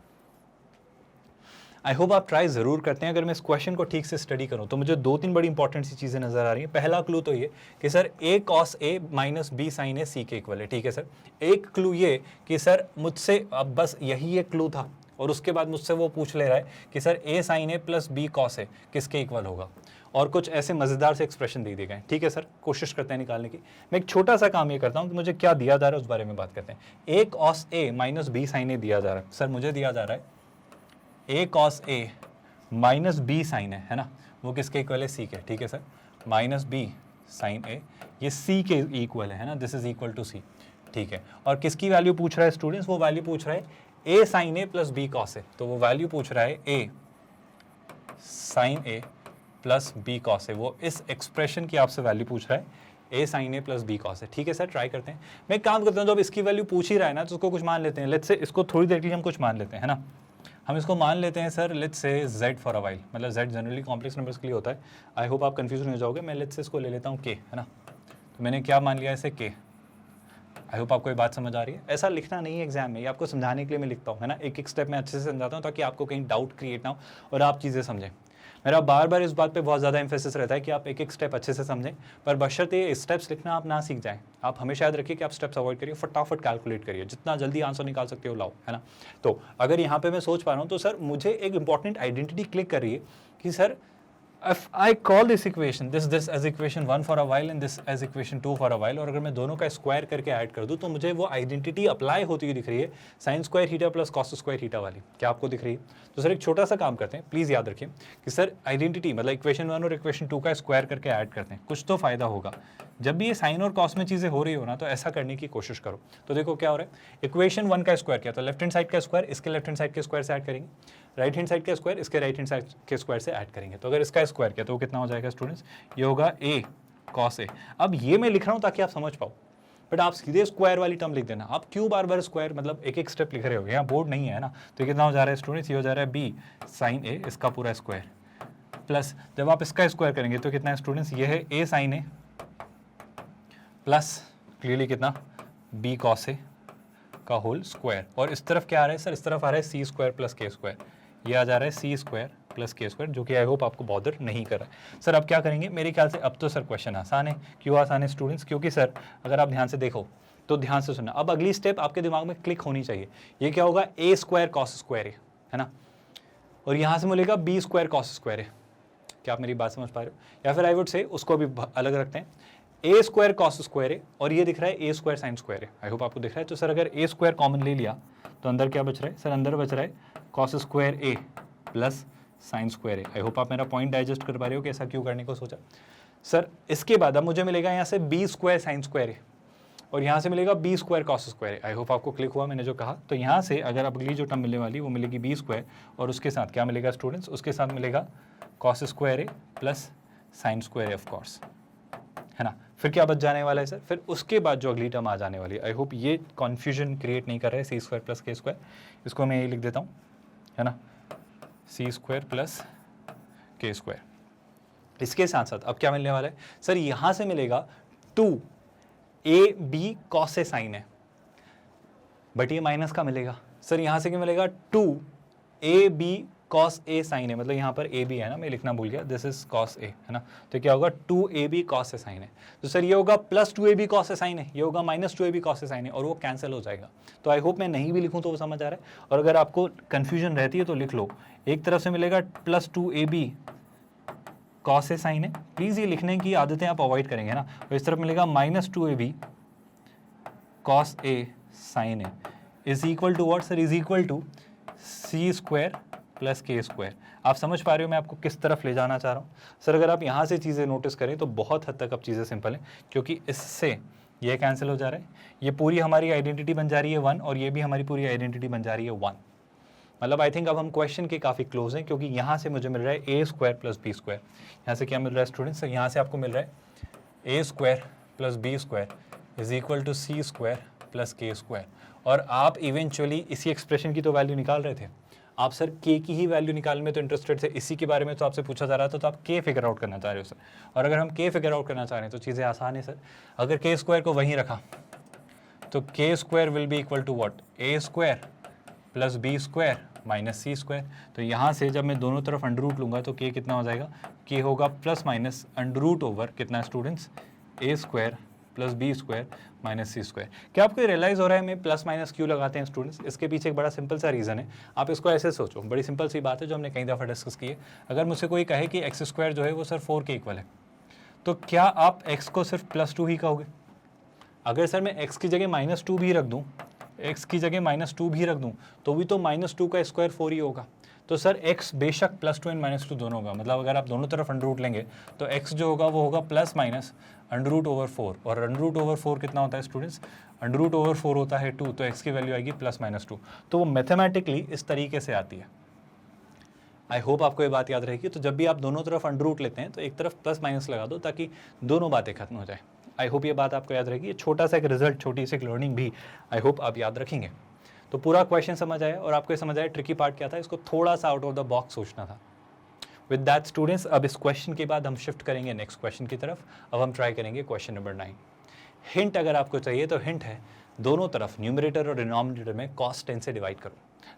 आई होप आप ट्राई ज़रूर करते हैं। अगर मैं इस क्वेश्चन को ठीक से स्टडी करूं तो मुझे 2-3 बड़ी इंपॉर्टेंट सी चीज़ें नजर आ रही हैं। पहला क्लू तो ये कि sir a cos a minus b sin a c के इक्वल है, ठीक है सर। एक क्लू ये कि सर मुझसे अब बस यही एक क्लू था और उसके बाद मुझसे वो पूछ ले रहा है कि sir a sin a plus b cos a किसके इक्वल होगा, और कुछ ऐसे मज़ेदार से एक्सप्रेशन दे दिए गए। ठीक है सर, कोशिश करते हैं निकालने की। मैं एक छोटा सा काम ये करता हूँ कि मुझे क्या दिया जा रहा है उस बारे में बात करते हैं। a cos a minus b sin a दिया जा रहा है। सर मुझे दिया जा रहा है a cos a minus b sin a, है ना, वो किसके इक्वल है, c के, ठीक है sir. Minus b sin a ये c के इक्वल है ना, this is equal to c, ठीक है। और किसकी वैल्यू पूछ रहा है स्टूडेंट्स, वो वैल्यू पूछ रहा है a sin a plus b cos a, तो वो वैल्यू पूछ रहा है a sin a plus b cos a, वो इस एक्सप्रेशन की आपसे वैल्यू पूछ रहा है a sin a plus b cos a, ठीक है सर। ट्राई करते हैं। मैं एक काम करता हूँ, जब इसकी वैल्यू पूछ ही रहा है ना तो उसको कुछ मान लेते हैं। लेट्स से इसको थोड़ी देर के लिए हम कुछ मान लेते हैं, है ना। हम इसको मान लेते हैं sir, let's say z for a while, मतलब z जनरली कॉम्प्लेक्स नंबर्स के लिए होता है। आई होप आप कंफ्यूज नहीं हो जाओगे। मैं लेट्स से इसको ले लेता हूँ k, है ना। तो मैंने क्या मान लिया इसे k। आई होप आपको ये बात समझ आ रही है। ऐसा लिखना नहीं है एग्जाम में, ये आपको समझाने के लिए मैं लिखता हूँ, है ना। एक एक स्टेप मैं अच्छे से समझाता हूँ ताकि आपको कहीं डाउट क्रिएट ना हो और आप चीज़ें समझें। मेरा बार बार इस बात पे बहुत ज़्यादा एम्फेसिस रहता है कि आप एक एक स्टेप अच्छे से समझें, पर बशर्ते स्टेप्स लिखना आप ना सीख जाएं। आप हमेशा याद रखिए कि आप स्टेप्स अवॉइड करिए, फटाफट कैलकुलेट करिए, जितना जल्दी आंसर निकाल सकते हो लाओ, है ना। तो अगर यहाँ पे मैं सोच पा रहा हूँ तो सर मुझे एक इंपॉर्टेंट आइडेंटिटी क्लिक कर रही है कि sir if I call this equation this as equation 1 for a while and this as equation 2 for a while, और अगर मैं दोनों का स्क्वायर करके ऐड कर दूं तो मुझे वो आइडेंटिटी अप्लाई होती हुई दिख रही है, sign square theta plus cos square theta वाली। क्या आपको दिख रही है? तो सर एक छोटा सा काम करते हैं, प्लीज़ याद रखिए कि सर आइडेंटिटी मतलब इक्वेशन 1 और इक्वेशन 2 का स्क्वायर करके ऐड करते हैं, कुछ तो फायदा होगा। जब भी ये साइन और कॉस में चीज़ें हो रही हो ना तो ऐसा करने की कोशिश करो। तो देखो क्या हो रहा है, इक्वेशन 1 का स्क्वायर किया तो लेफ्ट हैंड साइड का स्क्वायर इसके लेफ्ट हैंड साइड के स्क्वायर से ऐड करेंगे, राइट हैंड साइड का स्क्वायर इसके राइट हैंड साइड के स्क्वायर से ऐड करेंगे। तो अगर इसका स्क्वायर किया तो वो कितना हो जाएगा स्टूडेंट्स, ये होगा a cos a। अब ये मैं लिख रहा हूँ ताकि आप समझ पाओ, बट आप सीधे स्क्वायर वाली टर्म लिख देना। आप क्यों बार बार स्क्वायर, मतलब एक एक स्टेप लिख रहे हो, यहाँ बोर्ड नहीं है ना। तो कितना हो जा रहा है स्टूडेंट्स, ये हो जा रहा है b sin a इसका पूरा स्क्वायर, प्लस जब आप इसका स्क्वायर करेंगे तो कितना है स्टूडेंट्स, ये है a sin a plus clearly कितना b cos a का होल स्क्वायर। और इस तरफ क्या आ रहा है सर, इस तरफ आ रहा है सी स्क्वायर प्लस के स्क्वायर, ये आ जा रहा है सी स्क्वायर प्लस के स्क्वायर, जो कि आई होप आपको बॉदर नहीं कर रहा है। सर अब क्या करेंगे, मेरे ख्याल से अब तो सर क्वेश्चन आसान है। क्यों आसान है स्टूडेंट्स, क्योंकि सर अगर आप ध्यान से देखो तो ध्यान से सुनना, अब अगली स्टेप आपके दिमाग में क्लिक होनी चाहिए। ये क्या होगा, ए स्क्वायर कॉस स्क्वायर है ना, और यहाँ से मिलेगा बी स्क्वायर कॉस स्क्वायर है। क्या आप मेरी बात समझ पा रहे हो? या फिर आई वुड से उसको भी अलग रखते हैं, ए स्क्वायर कॉस स्क्वायर है और ये दिख रहा है ए स्क्वायर साइन स्क्वायर है। आई होप आपको दिख रहा है। तो सर अगर ए स्क्वायर कॉमन ले लिया तो अंदर क्या बच रहा है सर, अंदर बच रहा है कॉस स्क्वायर ए प्लस साइन स्क्वायर ए। आई होप आप मेरा पॉइंट डाइजेस्ट कर पा रहे हो कि ऐसा क्यों करने को सोचा। सर इसके बाद अब मुझे मिलेगा यहाँ से बी स्क्वायर साइन स्क्वायर है और यहाँ से मिलेगा बी स्क्वायर कॉस स्क्वायर है। आई होप आपको क्लिक हुआ मैंने जो कहा। तो यहाँ से अगर अगली जो टर्म मिलने वाली वो मिलेगी बी स्क्वायर और उसके साथ क्या मिलेगा स्टूडेंट्स, उसके साथ मिलेगा cos square A plus sine square A of course. है ना। फिर क्या बच जाने वाला है सर, फिर उसके बाद जो अगली टर्म आ जाने वाली है, आई होप ये कन्फ्यूजन क्रिएट नहीं कर रहे हैं, सी स्क्वायर प्लस के स्क्वायर, इसको मैं ये लिख देता हूँ, है ना, सी स्क्वायर प्लस के स्क्वायर। इसके साथ साथ अब क्या मिलने वाला है सर, यहाँ से मिलेगा 2ab कॉस ए साइन है, बट ये माइनस का मिलेगा सर, यहाँ से क्या मिलेगा 2ab cos a sin है, मतलब यहाँ पर a b है ना, मैं लिखना भूल गया, दिस इज cos a, है ना, तो क्या होगा 2ab cos a sin है, तो सर ये होगा plus 2ab cos a sin है, ये होगा minus 2ab cos a sin है, और वो कैंसिल हो जाएगा। तो आई होप मैं नहीं भी लिखूँ तो वो समझ आ रहा है, और अगर आपको कन्फ्यूजन रहती है तो लिख लो, एक तरफ से मिलेगा plus 2ab cos a sin है, प्लीज़ ये लिखने की आदतें आप अवॉइड करेंगे ना, तो इस तरफ मिलेगा minus 2ab cos a sin है is equal to what sir, is equal to C square plus K square. आप समझ पा रहे हो मैं आपको किस तरफ ले जाना चाह रहा हूँ सर। अगर आप यहाँ से चीज़ें नोटिस करें तो बहुत हद तक अब चीज़ें सिंपल हैं, क्योंकि इससे ये कैंसिल हो जा रहा है, ये पूरी हमारी आइडेंटिटी बन जा रही है 1, और ये भी हमारी पूरी आइडेंटिटी बन जा रही है 1। मतलब आई थिंक अब हम क्वेश्चन के काफ़ी क्लोज हैं, क्योंकि यहाँ से मुझे मिल रहा है a square plus B square. यहाँ से क्या मिल रहा है स्टूडेंट्स, यहाँ से आपको मिल रहा है a square plus B square is equal to C square plus K square. और आप इवेंचुअली इसी एक्सप्रेशन की तो वैल्यू निकाल रहे थे, आप सर के की ही वैल्यू निकालने में तो इंटरेस्टेड थे, इसी के बारे में तो आपसे पूछा जा रहा था, तो आप के फिगर आउट करना चाह रहे हो सर। और अगर हम के फिगर आउट करना चाह रहे हैं तो चीज़ें आसान है सर, अगर के स्क्वायर को वहीं रखा तो K square will be equal to what, A square plus B square minus C square. तो यहाँ से जब मैं दोनों तरफ अंडर रूट लूँगा तो के कितना हो जाएगा, के होगा plus minus under root over कितना students, a square plus B square minus C square. क्या आपको रियलाइज़ हो रहा है मैं प्लस माइनस क्यों लगाते हैं स्टूडेंट्स? इसके पीछे एक बड़ा सिंपल सा रीज़न है, आप इसको ऐसे सोचो, बड़ी सिंपल सी बात है जो हमने कई दफ़ा डिस्कस की है। अगर मुझसे कोई कहे कि एक्स स्क्वायर जो है वो सर 4 के इक्वल है, तो क्या आप एक्स को सिर्फ +2 ही कहोगे? अगर सर मैं एक्स की जगह -2 भी रख दूँ, एक्स की जगह -2 भी रख दूँ, तो भी तो -2 का स्क्वायर 4 ही होगा। तो सर x बेशक +2 एंड -2 दोनों होगा, मतलब अगर आप दोनों तरफ अंडर रूट लेंगे तो x जो होगा वो होगा plus minus under root over 4, और अंडर रूट ओवर 4 कितना होता है स्टूडेंट्स, अंडर रूट ओवर 4 होता है 2, तो x की वैल्यू आएगी +-2। तो वो मैथमेटिकली इस तरीके से आती है। आई होप आपको ये बात याद रहेगी। तो जब भी आप दोनों तरफ अंडर रूट लेते हैं तो एक तरफ प्लस माइनस लगा दो ताकि दोनों बातें खत्म हो जाए। आई होप ये बात आपको याद रहेगी। ये छोटा सा एक रिजल्ट, छोटी सी एक लर्निंग भी आई होप आप याद रखेंगे। तो पूरा क्वेश्चन समझ आया, और आपको ये समझ आया ट्रिकी पार्ट क्या था, इसको थोड़ा सा आउट ऑफ द बॉक्स सोचना था। विद दैट स्टूडेंट्स, अब इस क्वेश्चन के बाद हम शिफ्ट करेंगे नेक्स्ट क्वेश्चन की तरफ। अब हम ट्राई करेंगे क्वेश्चन नंबर 9। हिंट अगर आपको चाहिए तो हिंट है, दोनों तरफ न्यूमरेटर और डिनोमिनेटर में cos 10 से डिवाइड करो।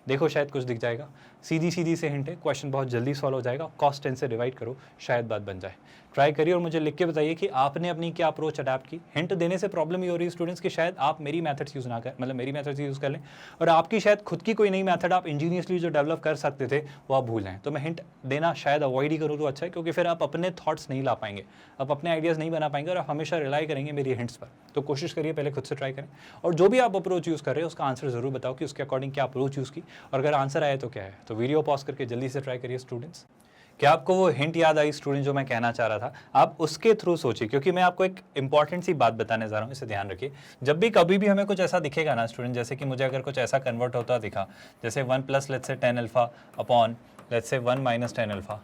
देखो शायद कुछ दिख जाएगा, सीधी सीधी से हिंट है, क्वेश्चन बहुत जल्दी सॉल्व हो जाएगा। cos 10 से डिवाइड करो, शायद बात बन जाए। ट्राई करिए और मुझे लिख के बताइए कि आपने अपनी क्या अप्रोच अडैप्ट की। हिंट देने से प्रॉब्लम ये हो रही है स्टूडेंट्स कि शायद आप मेरी मेथड्स यूज़ ना कर, मतलब मेरी मेथड्स यूज़ कर लें, और आपकी शायद खुद की कोई नई मेथड आप इंजीनियसली जो डेवलप कर सकते थे वो आप भूल जाएं। तो मैं हिंट देना शायद अवॉइड ही करूँ तो अच्छा है, क्योंकि फिर आप अपने थॉट्स नहीं ला पाएंगे, आप अपने आइडियाज़ नहीं बना पाएंगे, और आप हमेशा रिलाई करेंगे मेरी हिंट्स पर। तो कोशिश करिए पहले खुद से ट्राई करें, और जो भी आप अप्रोच यूज़ कर रहे हैं उसका आंसर ज़रूर बताओ कि उसके अकॉर्डिंग क्या अप्रोच यूज़ की, और अगर आंसर आया तो क्या है। तो वीडियो पॉज करके जल्दी से ट्राई करिए स्टूडेंट्स। क्या आपको वो हिंट याद आई स्टूडेंट जो मैं कहना चाह रहा था? आप उसके थ्रू सोचिए, क्योंकि मैं आपको एक इंपॉर्टेंट सी बात बताने जा रहा हूँ, इसे ध्यान रखिए। जब भी कभी भी हमें कुछ ऐसा दिखेगा ना स्टूडेंट, जैसे कि मुझे अगर कुछ ऐसा कन्वर्ट होता दिखा, जैसे 1 + let's say 10 alpha upon let's say 1 - 10 alpha,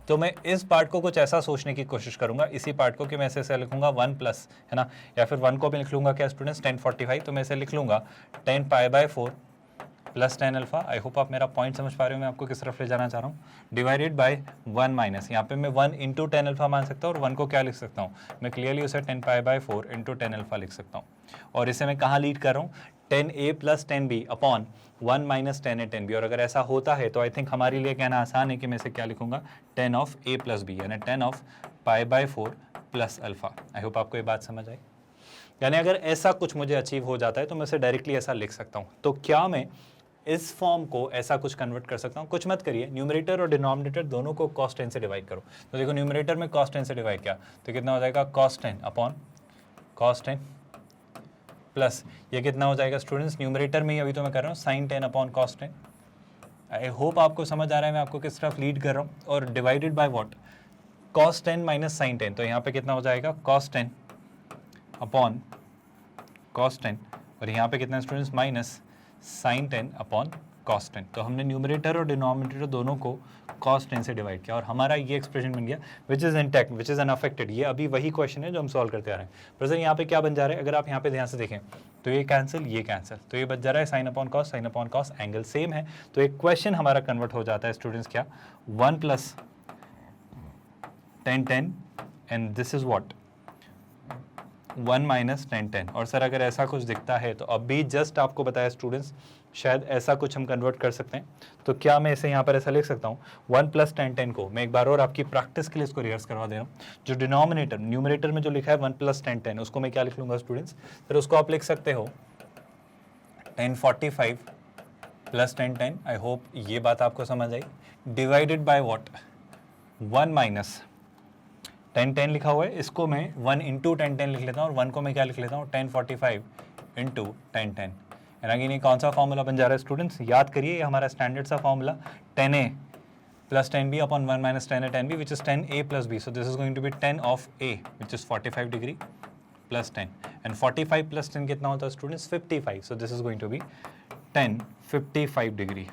तो मैं इस पार्ट को कुछ ऐसा सोचने की कोशिश करूंगा, इसी पार्ट को, कि मैं ऐसे लिखूंगा 1 प्लस, है ना, या फिर 1 को भी लिख लूंगा क्या स्टूडेंट्स 1045, तो मैं इसे लिख लूंगा 10π/4 प्लस 10 अल्फा। आई होप आप मेरा पॉइंट समझ पा रहे हो मैं आपको किस तरफ ले जाना चाह रहा हूँ। डिवाइडेड बाय 1 माइनस, यहाँ पे मैं 1 × 10 अल्फा मान सकता हूँ, और 1 को क्या लिख सकता हूँ, मैं क्लियरली उसे 10π/4 × 10 अल्फा लिख सकता हूँ। और इसे मैं कहाँ लीड कर रहा हूँ, 10a + 10b upon 1 - 10a 10b। और अगर ऐसा होता है तो आई थिंक हमारे लिए कहना आसान है कि मैं इसे क्या लिखूंगा, 10 ऑफ a + b, यानी 10 of π/4 plus alpha. I hope आपको ये बात समझ आई। यानी अगर ऐसा कुछ मुझे अचीव हो जाता है तो मैं इसे डायरेक्टली ऐसा लिख सकता हूँ। तो क्या मैं इस फॉर्म को ऐसा कुछ कन्वर्ट कर सकता हूँ? कुछ मत करिए, न्यूमरेटर और डिनोमिनेटर दोनों को cos 10 से डिवाइड करो। तो देखो न्यूमरेटर में cos 10 से डिवाइड किया तो कितना हो जाएगा, cos 10 अपॉन cos 10 प्लस ये कितना हो जाएगा स्टूडेंट्स, न्यूमरेटर में ही अभी तो मैं कर रहा हूँ sin 10 अपॉन cos 10। आई होप आपको समझ आ रहा है मैं आपको किस तरफ लीड कर रहा हूँ। और divided by what, cos 10 minus sin 10, तो यहाँ पे कितना हो जाएगा, cos 10 अपॉन cos 10, और यहाँ पे कितना students, minus sin 10 upon cos 10। तो हमने न्यूमरेटर और डिनोमिनेटर दोनों को cos 10 से डिवाइड किया और हमारा ये एक्सप्रेशन बन गया which is intact, which is unaffected. ये अभी वही क्वेश्चन है जो हम सॉल्व करते आ रहे हैं। पर सर यहाँ पे क्या बन जा रहा है, अगर आप यहाँ पे ध्यान से देखें तो ये कैंसिल, ये कैंसिल, तो ये बच जा रहा है sine upon cos, angle same है। तो एक क्वेश्चन हमारा कन्वर्ट हो जाता है स्टूडेंट्स क्या, 1 + 10 10 एंड दिस इज व्हाट 1 - 10 10। और सर अगर ऐसा कुछ दिखता है तो अभी जस्ट आपको बताया स्टूडेंट्स शायद ऐसा कुछ हम कन्वर्ट कर सकते हैं। तो क्या मैं इसे यहाँ पर ऐसा लिख सकता हूँ 1 + 10 10 को मैं एक बार और आपकी प्रैक्टिस के लिए इसको रिहर्स करवा दे रहा हूँ। जो डिनोमिनेटर न्यूमरेटर में जो लिखा है 1 + 10 10 उसको मैं क्या लिख लूँगा स्टूडेंट्स, फिर उसको आप लिख सकते हो 1045 + 10 10। आई होप ये बात आपको समझ आई। डिवाइडेड बाय व्हाट 1 - 10 10 लिखा हुआ है, इसको मैं 1 × 10 10 लिख लेता हूँ और 1 को मैं क्या लिख लेता हूँ 1045 × 10 10। एंड अगेन ये कौन सा फॉर्मूला बन जा रहा है स्टूडेंट्स, याद करिए ये हमारा स्टैंडर्ड सा formula 10a + 10b upon 1 - 10a 10b which is 10a + b। So this is going to be 10 of a which is 45 degree + 10 and 45 + 10 कितना होता है students 55। So this is going to be 10 55 degree.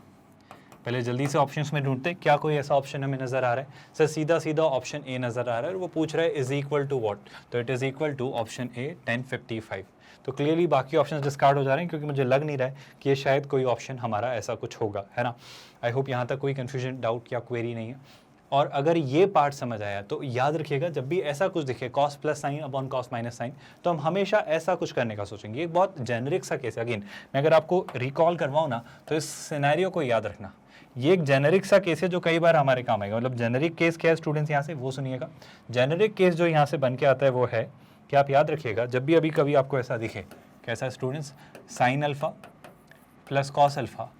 पहले जल्दी से options में ढूंढते क्या कोई ऐसा ऑप्शन हमें नजर आ रहा है। सर सीधा सीधा ऑप्शन ए नजर आ रहा है और वो पूछ रहा है इज इक्वल टू व्हाट, तो it is equal to option A 1055। तो क्लियरली बाकी ऑप्शंस डिस्कार्ड हो जा रहे हैं क्योंकि मुझे लग नहीं रहा है कि ये शायद कोई ऑप्शन हमारा ऐसा कुछ होगा, है ना। आई होप यहाँ तक कोई कन्फ्यूजन डाउट या क्वेरी नहीं है। और अगर ये पार्ट समझ आया तो याद रखिएगा जब भी ऐसा कुछ दिखे cos + sine upon cos - sine तो हम हमेशा ऐसा कुछ करने का सोचेंगे। ये बहुत जेनरिक सा केस है। अगेन मैं अगर आपको रिकॉल करवाऊँ ना तो इस सिनेरियो को याद रखना, ये एक जेनरिक सा केस है जो कई बार हमारे काम आएगा। मतलब जेनरिक केस क्या है स्टूडेंट्स, यहाँ से वो सुनिएगा। जेनरिक केस जो यहाँ से बन के आता है वो है कि आप याद रखिएगा जब भी अभी कभी आपको ऐसा दिखे, कैसा students, sine alpha + cos alpha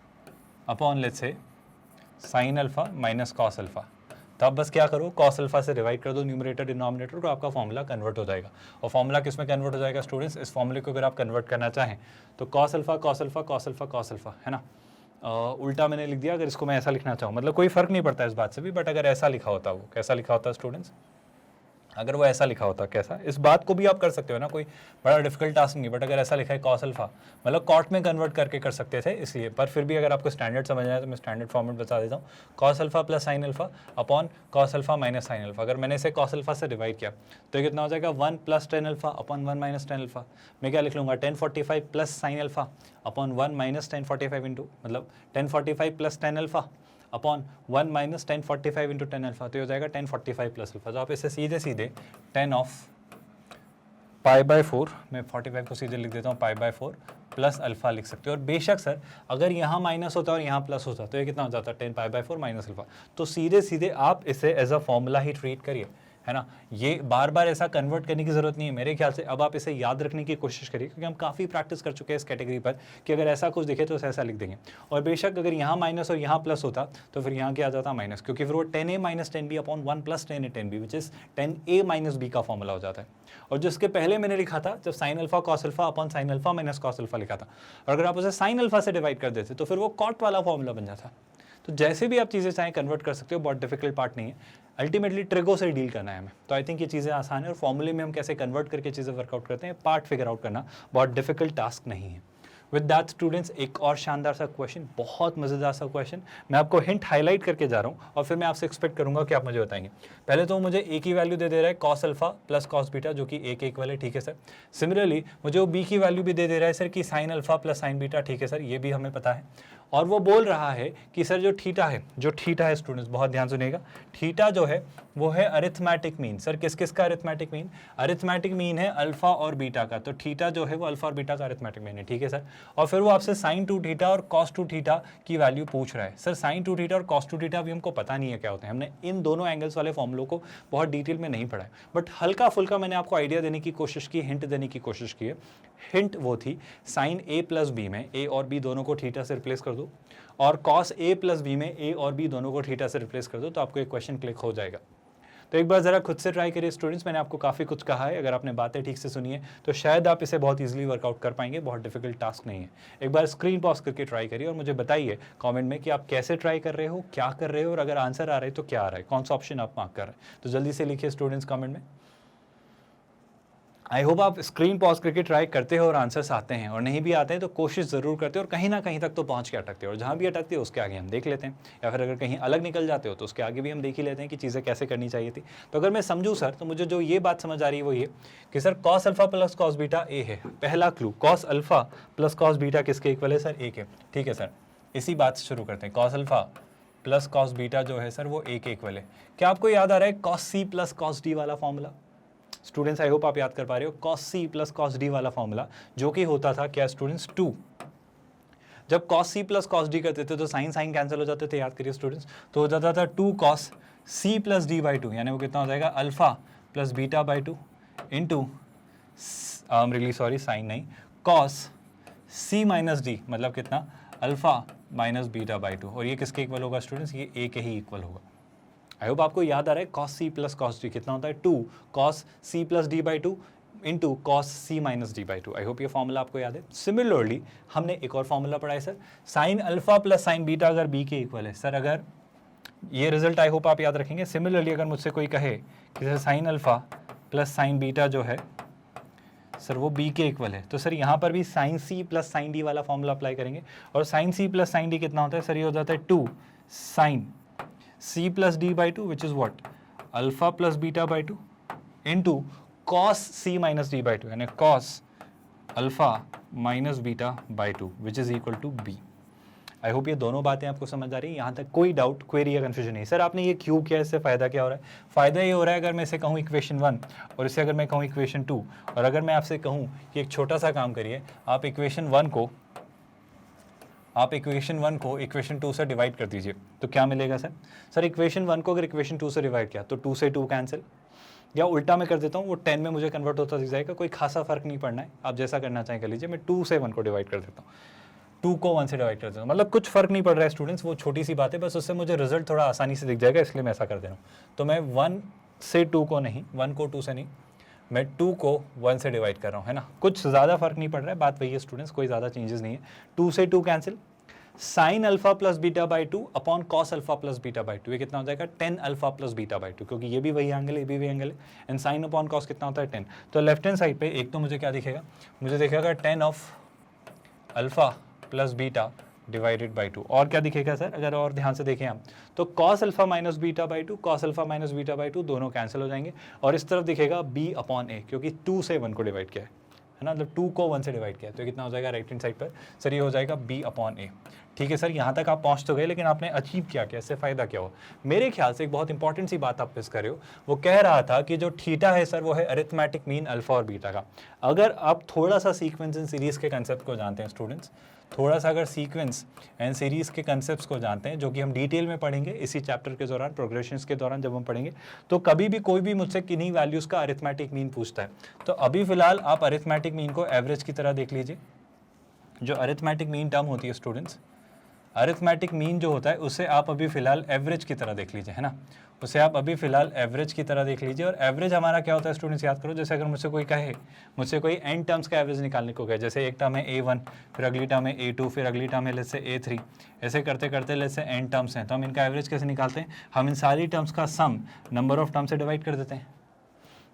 upon let's say sine alpha - cos alpha, तो आप बस क्या करो कॉस अल्फा से डिवाइड कर दो न्यूमरेटर डिनोमिनेटर को, आपका फॉर्मूला कन्वर्ट हो जाएगा। और फॉर्मूला किस में कन्वर्ट हो जाएगा स्टूडेंट्स, इस फॉर्मूले को अगर आप कन्वर्ट करना चाहें तो cos alpha cos alpha cos alpha cos alpha, है ना। उल्टा मैंने लिख दिया, अगर इसको मैं ऐसा लिखना चाहूँ मतलब कोई फर्क नहीं पड़ता इस बात से भी, बट अगर ऐसा लिखा होता, वो कैसा लिखा होता स्टूडेंट्स, अगर वो ऐसा लिखा होता कैसा, इस बात को भी आप कर सकते हो ना, कोई बड़ा डिफिकल्ट टास्क नहीं, बट अगर ऐसा लिखा है कॉस अल्फा मतलब कॉट में कन्वर्ट करके कर सकते थे इसलिए, पर फिर भी अगर आपको स्टैंडर्ड समझना है तो मैं स्टैंडर्ड फॉर्मेट बता देता हूँ, cos alpha + sine alpha upon cos alpha - sine alpha. अगर मैंने इसे कॉस अल्फा से डिवाइड किया तो कितना हो जाएगा 1 + 10 अल्फा अपॉन 1 - 10 अल्फा। मैं क्या लिख लूँगा 1045 + साइन अल्फा अपॉन 1 - 1045 इंटू मतलब 1045 + 10 अल्फा अपॉन 1 - 1045 इंटू 10 अल्फा, तो हो जाएगा 1045 + अल्फा। तो आप इसे सीधे सीधे 10 ऑफ π/4, मैं 45 को सीधे लिख देता हूँ π/4 प्लस अल्फा लिख सकते हो। और बेशक सर अगर यहाँ माइनस होता और यहाँ प्लस होता तो ये कितना हो जाता 10 π/4 माइनस अल्फा। तो सीधे सीधे आप इसे एज अ फॉर्मूला ही ट्रीट करिए, है ना। ये बार बार ऐसा कन्वर्ट करने की ज़रूरत नहीं है मेरे ख्याल से। अब आप इसे याद रखने की कोशिश करिए क्योंकि हम काफ़ी प्रैक्टिस कर चुके हैं इस कैटेगरी पर कि अगर ऐसा कुछ दिखे तो ऐसा लिख देंगे। और बेशक अगर यहाँ माइनस और यहाँ प्लस होता तो फिर यहाँ क्या आ जाता माइनस, क्योंकि फिर वो 10a - 10b upon 1 + 10a 10b which is 10a - b का फॉर्मूला हो जाता है। और जो इसके पहले मैंने लिखा था जब sine alpha cos alpha upon sine alpha - cos alpha लिखा था, और अगर आप उसे साइन अल्फा से डिवाइड कर देते तो फिर वो कॉट वाला फॉर्मूला बन जाता। तो जैसे भी आप चीज़ें चाहें कन्वर्ट कर सकते हो, बहुत डिफिकल्ट पार्ट नहीं है। अल्टीमेटली ट्रिगो से डील करना है हमें, तो आई थिंक ये चीज़ें आसान है। और फॉर्मूले में हम कैसे कन्वर्ट करके चीज़ें वर्कआउट करते हैं, पार्ट फिगर आउट करना बहुत डिफिकल्ट टास्क नहीं है। विद दैट स्टूडेंट्स एक और शानदार सा क्वेश्चन, बहुत मज़ेदार सा क्वेश्चन, मैं आपको हिंट हाईलाइट करके जा रहा हूँ और फिर मैं आपसे एक्सपेक्ट करूँगा कि आप मुझे बताएंगे। पहले तो मुझे ए की वैल्यू दे रहा है कॉस अल्फा + कॉस बीटा जो कि एक एक वाले, ठीक है सर। सिमिलरली मुझे वो बी की वैल्यू भी दे रहा है सर कि साइन अल्फा + साइन बीटा, ठीक है सर, ये भी हमें पता है। और वो बोल रहा है कि सर जो थीटा है स्टूडेंट्स बहुत ध्यान सुनिएगा, थीटा जो है वो है अरिथमेटिक मीन। सर किस किस का अरिथमेटिक मीन, अरिथमेटिक मीन है अल्फा और बीटा का, तो थीटा जो है वो अल्फा और बीटा का अरिथमेटिक मीन है, ठीक है सर। और फिर वो आपसे sin 2 थीटा और cos 2 थीटा की वैल्यू पूछ रहा है। सर sin 2 थीटा और cos 2 थीटा भी हमको पता नहीं है क्या होते हैं, हमने इन दोनों एंगल्स वाले फॉर्मूलों को बहुत डिटेल में नहीं पढ़ा है, बट हल्का फुल्का मैंने आपको आइडिया देने की कोशिश की, हिंट देने की कोशिश की है। हिंट वो थी sin a + b में a और b दोनों को थीटा से रिप्लेस कर दो, और cos a + b में a और b दोनों को थीटा से रिप्लेस कर दो, तो आपको एक क्वेश्चन क्लिक हो जाएगा। तो एक बार ज़रा खुद से ट्राई करिए स्टूडेंट्स, मैंने आपको काफ़ी कुछ कहा है, अगर आपने बातें ठीक से सुनी है तो शायद आप इसे बहुत इजीली वर्कआउट कर पाएंगे, बहुत डिफिकल्ट टास्क नहीं है। एक बार स्क्रीन पॉज करके ट्राई करिए और मुझे बताइए कमेंट में कि आप कैसे ट्राई कर रहे हो, क्या कर रहे हो, और अगर आंसर आ रहा है तो क्या आ रहा है, कौन सा ऑप्शन आप मार्क कर रहे हैं। तो जल्दी से लिखिए स्टूडेंट्स कमेंट में। आई होप आप स्क्रीन पॉज करके ट्राई करते हो और आंसर्स आते हैं, और नहीं भी आते हैं तो कोशिश ज़रूर करते हो और कहीं ना कहीं तक तो पहुंच के अटकते हो, और जहां भी अटकते हो उसके आगे हम देख लेते हैं, या फिर अगर कहीं अलग निकल जाते हो तो उसके आगे भी हम देख ही लेते हैं कि चीज़ें कैसे करनी चाहिए थी। तो अगर मैं समझूँ सर, तो मुझे जो ये बात समझ आ रही है वो ये कि sir cos alpha plus cos beta A है। पहला clue, cos alpha plus cos beta किसके इक्वल है सर? ए के। ठीक है सर, इसी बात से शुरू करते हैं। Cos alpha plus cos beta जो है सर वो ए के इक्वल है। क्या आपको याद आ रहा है cos C plus cos D वाला फॉर्मूला? स्टूडेंट्स आई होप आप याद कर पा रहे हो, cos C plus cos D वाला फॉर्मूला, जो कि होता था क्या स्टूडेंट्स? 2। जब कॉस सी प्लस कॉस डी करते थे तो साइन साइन कैंसिल हो जाते थे, याद करिए स्टूडेंट्स। तो हो जाता था 2 cos C plus D by 2, यानी वो कितना हो जाएगा? Alpha plus beta by 2 into really sorry sine नहीं, कॉस सी माइनस डी, मतलब कितना? Alpha minus beta by 2। और ये किसके इक्वल होगा स्टूडेंट्स? ये ए के ही इक्वल होगा। आई होप आपको याद आ रहा है cos C plus cos D कितना होता है? 2 cos C plus D by 2 into cos C minus D by 2। I hope ये फॉर्मूला आपको याद है। सिमिलरली हमने एक और फॉर्मूला पढ़ा है sir, sine alpha plus sign beta अगर बी के इक्वल है। सर अगर ये रिजल्ट आई होप आप याद रखेंगे। सिमिलरली अगर मुझसे कोई कहे कि sir sine alpha plus sign beta जो है सर वो बी के इक्वल है, तो सर यहाँ पर भी sine C plus sine D वाला फॉर्मूला अप्लाई करेंगे। और sine C plus sine D कितना होता है सर? ये हो जाता है 2 sine c plus d by 2 which is what? Alpha plus beta by 2 into cos c minus d by 2, यानी cos alpha minus beta by 2 which is equal to b। I hope ये दोनों बातें आपको समझ आ रही है। यहाँ तक कोई डाउट, क्वेरी या कन्फ्यूजन नहीं? सर आपने ये क्यों किया, इससे फ़ायदा क्या हो रहा है? फ़ायदा ये हो रहा है अगर मैं इसे कहूँ इक्वेशन 1 और इसे अगर मैं कहूँ इक्वेशन 2, और अगर मैं आपसे कहूँ कि एक छोटा सा काम करिए, आप इक्वेशन 1 को इक्वेशन 2 से डिवाइड कर दीजिए, तो क्या मिलेगा सर? सर इक्वेशन 1 को अगर इक्वेशन 2 से डिवाइड किया तो 2 से 2 कैंसिल, या उल्टा मैं कर देता हूँ, वो 10 में मुझे कन्वर्ट होता दिख जाएगा। कोई खासा फर्क नहीं पड़ना है, आप जैसा करना चाहें कर लीजिए। मैं 2 से 1 को डिवाइड कर देता हूँ, 2 को 1 से डिवाइड कर देता हूँ, मतलब कुछ फर्क नहीं पड़ रहा है स्टूडेंट्स, वो छोटी सी बात है, बस उससे मुझे रिजल्ट थोड़ा आसानी से दिख जाएगा, इसलिए मैं ऐसा कर दे रहा हूँ। तो मैं 1 से 2 को नहीं, 1 को 2 से नहीं, मैं 2 को 1 से डिवाइड कर रहा हूँ, है ना? कुछ ज़्यादा फर्क नहीं पड़ रहा है, बात वही है स्टूडेंट्स, कोई ज़्यादा चेंजेस नहीं है। 2 से 2 cancel, sine alpha plus beta by 2 upon cos alpha plus beta by 2, ये कितना हो जाएगा? 10 अल्फा प्लस बीटा बाई 2, क्योंकि ये भी वही एंगल है, ये भी वही एंगल है, एंड साइन अपॉन कॉस कितना होता है? 10। तो लेफ्ट हैंड साइड पे एक तो मुझे क्या दिखेगा? मुझे दिखेगा 10 of alpha plus beta divided by 2। और क्या दिखेगा सर अगर और ध्यान से देखें हम, तो cos alpha minus beta by 2, cos alpha minus beta by 2 दोनों कैंसिल हो जाएंगे, और इस तरफ दिखेगा b अपॉन a, क्योंकि 2 से 1 को डिवाइड किया है ना, मतलब 2 को 1 से डिवाइड किया, तो कितना हो जाएगा राइट हैंड साइड पर? सर ये हो जाएगा b अपॉन a। ठीक है सर, यहाँ तक आप पहुँच तो गए, लेकिन आपने अचीव क्या किया, इससे फ़ायदा क्या हुआ? मेरे ख्याल से एक बहुत इंपॉर्टेंट सी बात आप मिस कर रहे हो। वो कह रहा था कि जो थीटा है सर वो है अरिथमेटिक मीन अल्फा और बीटा का। अगर आप थोड़ा सा सीक्वेंस एंड सीरीज़ के कंसेप्ट को जानते हैं स्टूडेंट्स, थोड़ा सा अगर सीक्वेंस एंड सीरीज़ के कंसेप्ट्स को जानते हैं, जो कि हम डिटेल में पढ़ेंगे इसी चैप्टर के दौरान, प्रोग्रेशंस के दौरान जब हम पढ़ेंगे, तो कभी भी कोई भी मुझसे किन्हीं वैल्यूज़ का अरिथमेटिक मीन पूछता है, तो अभी फ़िलहाल आप अरिथमेटिक मीन को एवरेज की तरह देख लीजिए। जो अरिथमेटिक मीन टर्म होती है स्टूडेंट्स, अरिथमेटिक मीन जो होता है उसे आप अभी फ़िलहाल एवरेज की तरह देख लीजिए, है ना? उसे आप अभी फ़िलहाल एवरेज की तरह देख लीजिए। और एवरेज हमारा क्या होता है स्टूडेंट्स, याद करो। जैसे अगर मुझसे कोई कहे, मुझसे कोई एन टर्म्स का एवरेज निकालने को कहे, जैसे एक टर्म है A1, फिर अगली टर्म है A2, फिर अगली टर्म है लेट्स से A3, ऐसे करते करते लेट्स से एन टर्म्स हैं, तो हम इनका एवरेज कैसे निकालते हैं? हम इन सारी टर्म्स का सम नंबर ऑफ टर्म से डिवाइड कर देते हैं।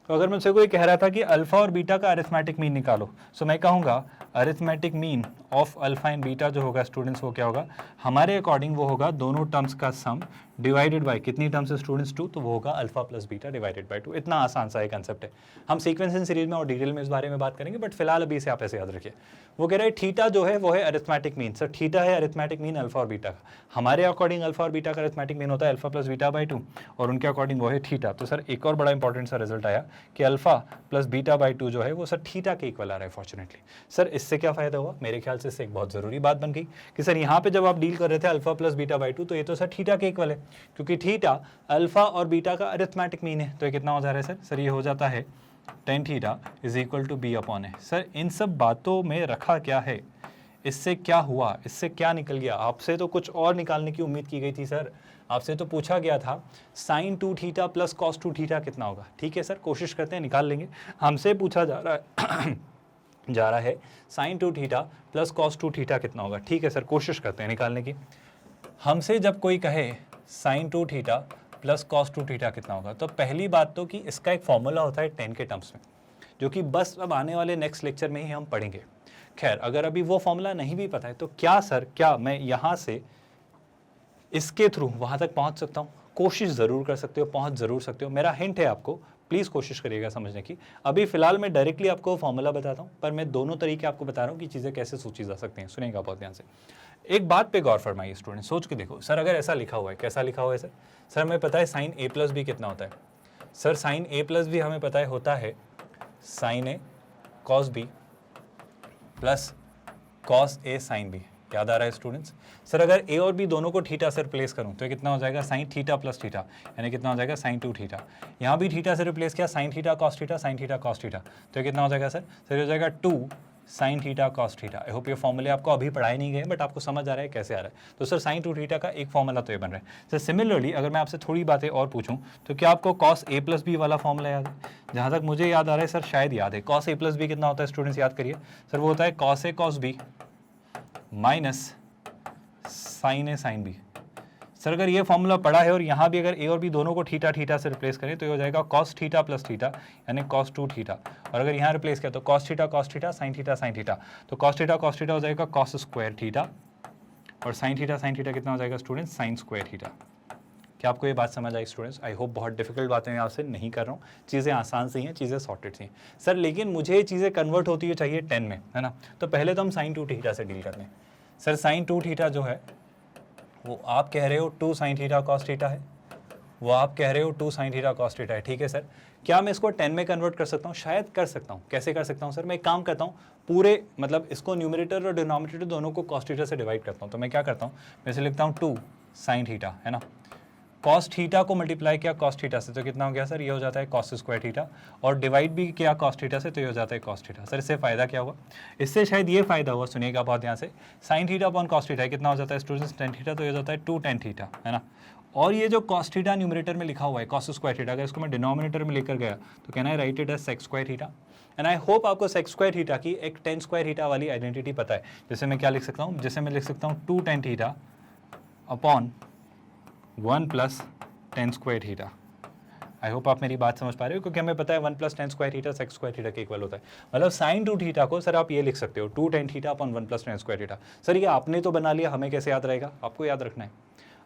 तो अगर मुझसे कोई कह रहा था कि अल्फा और बीटा का अरिथमेटिक मीन निकालो, तो मैं कहूँगा arithmetic mean of alpha and beta जो होगा स्टूडेंट्स, वो क्या होगा हमारे अकॉर्डिंग? वो होगा दोनों टर्म्स का सम डिवाइडेड बाय कितनी टर्म्स है स्टूडेंट्स? 2, तो वो होगा alpha plus beta divided by 2। इतना आसान सा एक कंसेप्ट है। हम सीक्वेंस एंड सीरीज में और डिटेल में इस बारे में बात करेंगे, बट फिलहाल अभी इसे आप ऐसे याद रखिए। वो कह रहे हैं थीटा जो है वो है अरिथमेटिक मीन। सर थीटा है अरिथमेटिक मीन अल्फा और बीटा का। हमारे अकॉर्डिंग अल्फा और बीटा का अरिथमेटिक मीन होता है अल्फा प्लस बीटा बाई 2, और उनके अकॉर्डिंग वो है थीटा। तो सर एक और बड़ा इंपॉर्टेंट सा रिजल्ट आया कि अल्फा प्लस बीटा बाई 2 जो है वो सर थीटा के इक्वल आ रहा है फॉर्चुनेटली। सर इससे क्या फ़ायदा हुआ? मेरे ख्याल से इससे एक बहुत ज़रूरी बात बन गई कि सर यहाँ पे जब आप डील कर रहे थे अल्फा प्लस बीटा बाई 2, तो ये तो सर थीटा के इक्वल है, क्योंकि थीटा अल्फा और बीटा का अरिथमेटिक मीन है। तो ये कितना हो जा रहा है सर? सर ये हो जाता है tan theta is equal to B upon a. Sir इन सब बातों में रखा क्या है? इससे क्या हुआ? इससे क्या निकल गया? आपसे तो कुछ और निकालने की उम्मीद की गई थी सर। आपसे तो पूछा गया था sine 2 theta plus cos 2 theta कितना होगा। ठीक है सर, कोशिश करते हैं निकाल लेंगे। हमसे पूछा जा रहा है sine 2 theta plus cos 2 theta कितना होगा। ठीक है सर, कोशिश करते हैं निकालने की। हमसे जब कोई कहे sine 2 theta plus cos 2 theta कितना होगा, तो पहली बात तो कि इसका एक फॉर्मूला होता है tan के टर्म्स में, जो कि बस अब आने वाले नेक्स्ट लेक्चर में ही हम पढ़ेंगे। खैर, अगर अभी वो फॉर्मूला नहीं भी पता है तो क्या सर, क्या मैं यहाँ से इसके थ्रू वहाँ तक पहुँच सकता हूँ? कोशिश ज़रूर कर सकते हो, पहुँच ज़रूर सकते हो। मेरा हिंट है आपको, प्लीज़ कोशिश करिएगा समझने की। अभी फ़िलहाल मैं डायरेक्टली आपको फॉर्मूला बताता हूँ, पर मैं दोनों तरीके आपको बता रहा हूँ कि चीज़ें कैसे सोची जा सकती हैं। सुनिएगा बहुत ध्यान से। एक बात पे गौर फरमाइए स्टूडेंट, सोच के देखो। सर अगर ऐसा लिखा हुआ है, कैसा लिखा हुआ है सर? सर हमें पता है साइन ए प्लस बी कितना होता है? सर साइन ए प्लस बी हमें पता है होता है sign A cos B plus cos A sine B. याद आ रहा है स्टूडेंट्स? सर अगर ए और बी दोनों को थीटा से रिप्लेस करूं तो कितना हो जाएगा? साइन थीटा प्लस थीटा, यानी कितना हो जाएगा? Sine 2 theta. यहाँ भी थीटा से रिप्लेस किया, sine theta cos theta, sine theta cos theta, तो ये कितना हो जाएगा सर? सर हो जाएगा 2 साइन थीटा कॉस थीटा। आई होप ये फॉर्मूले आपको अभी पढ़ाए नहीं गए, बट आपको समझ आ रहा है कैसे आ रहा है। तो सर साइन 2 थीटा का एक फॉर्मूला तो ये बन रहा है। सर सिमिलरली अगर मैं आपसे थोड़ी बातें और पूछूं तो क्या आपको कॉस ए प्लस बी वाला फॉर्मूला याद है? जहाँ तक मुझे याद आ रहा है सर, शायद याद है। कॉस ए प्लस बी कितना होता है स्टूडेंट्स? याद करिए सर, वो होता है cos A cos B minus sign A sine B. Sir अगर ये फॉर्मूला पढ़ा है और यहाँ भी अगर ए और बी दोनों को थीटा थीटा से रिप्लेस करें तो ये हो जाएगा कॉस थीटा प्लस थीटा, यानी कॉस 2 थीटा। और अगर यहाँ रिप्लेस किया तो कॉस थीटा साइन थीटा, तो कॉस थीटा हो जाएगा कॉस स्क्वायर थीटा, और साइन थीटा कितना हो जाएगा स्टूडेंट्स? Sign square theta. क्या आपको ये बात समझ आई स्टूडेंट्स? आई होप बहुत डिफिकल्ट बातें मैं आपसे नहीं कर रहा हूँ, चीज़ें आसान सी हैं, चीज़ें सॉर्टेड सी हैं सर। लेकिन मुझे ये चीज़ें कन्वर्ट होती हुई चाहिए 10 में, है ना? तो पहले तो हम साइन 2 थीटा से डील कर लें। सर साइन 2 थीटा जो है वो आप कह रहे हो 2 साइन थीटा कॉस थीटा है, वो आप कह रहे हो 2 साइन थीटा कॉस थीटा है, ठीक है सर। क्या मैं इसको 10 में कन्वर्ट कर सकता हूँ? शायद कर सकता हूँ। कैसे कर सकता हूँ सर? मैं एक काम करता हूँ, पूरे मतलब इसको न्यूमरेटर और डिनोमिनेटर दोनों को कॉस थीटा से डिवाइड करता हूँ। तो मैं क्या करता हूँ, मैं इसे लिखता हूँ 2 साइन थीटा, है ना, कॉस थीटा को मल्टीप्लाई किया कॉस थीटा से तो कितना हो गया सर? ये हो जाता है कॉस स्क्वायर थीटा, और डिवाइड भी किया कॉस थीटा से तो ये हो जाता है कॉस थीटा। सर इससे फ़ायदा क्या हुआ? इससे शायद ये फ़ायदा हुआ, सुनिएगा बहुत ध्यान से, sine theta upon cos theta कितना हो जाता है स्टूडेंट्स? टेन थीटा, तो ये हो जाता है 2 टेन थीटा, है ना। और ये जो कॉस थीटा न्यूमरेटर में लिखा हुआ है कॉस स्क्वायर थीटा, अगर इसको मैं डिनोमिनेटर में लेकर गया तो कहना है write it as sec square theta. And I hope आपको सेक स्क्वायर थीटा की एक टेन स्क्वायर थीटा वाली आइडेंटिटी पता है। जैसे मैं क्या लिख सकता हूँ? जैसे मैं लिख सकता हूँ 2 tan theta upon 1 plus tan square theta. आई होप आप मेरी बात समझ पा रहे हो, क्योंकि हमें पता है 1 plus tan square theta sec square theta के इक्वल होता है। मतलब साइन 2 थीटा को सर आप ये लिख सकते हो 2 tan theta upon 1 plus tan square theta. Sir ये आपने तो बना लिया, हमें कैसे याद रहेगा? आपको याद रखना है,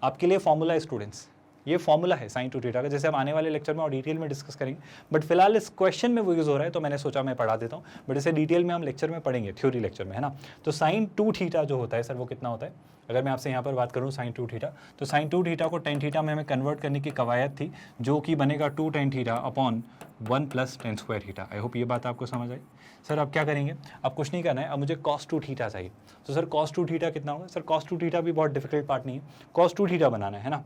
आपके लिए फॉर्मूला है स्टूडेंट्स, ये फॉर्मूला है साइन 2 थीटा का, जैसे हम आने वाले लेक्चर में और डिटेल में डिस्कस करेंगे। बट फिलहाल इस क्वेश्चन में वो यूज़ हो रहा है तो मैंने सोचा मैं पढ़ा देता हूँ, बट इसे डिटेल में हम लेक्चर में पढ़ेंगे, थ्योरी लेक्चर में, है ना। तो साइन 2 थीटा जो होता है सर वो कितना होता है? अगर मैं आपसे यहाँ पर बात करूँ साइन 2 थीटा, तो साइन 2 थीटा को टेन थीटा में हमें कन्वर्ट करने की कवायद थी, जो कि बनेगा 2 tan theta upon 1 plus tan square theta. आई होप ये बात आपको समझ आई। सर अब क्या करेंगे? अब कुछ नहीं करना है, अब मुझे कॉस 2 थीटा चाहिए। तो सर कॉस 2 थीटा कितना होगा? सर कॉस 2 थीटा भी बहुत डिफिकल्ट पार्ट नहीं है, कॉस 2 थीटा बनाना है ना।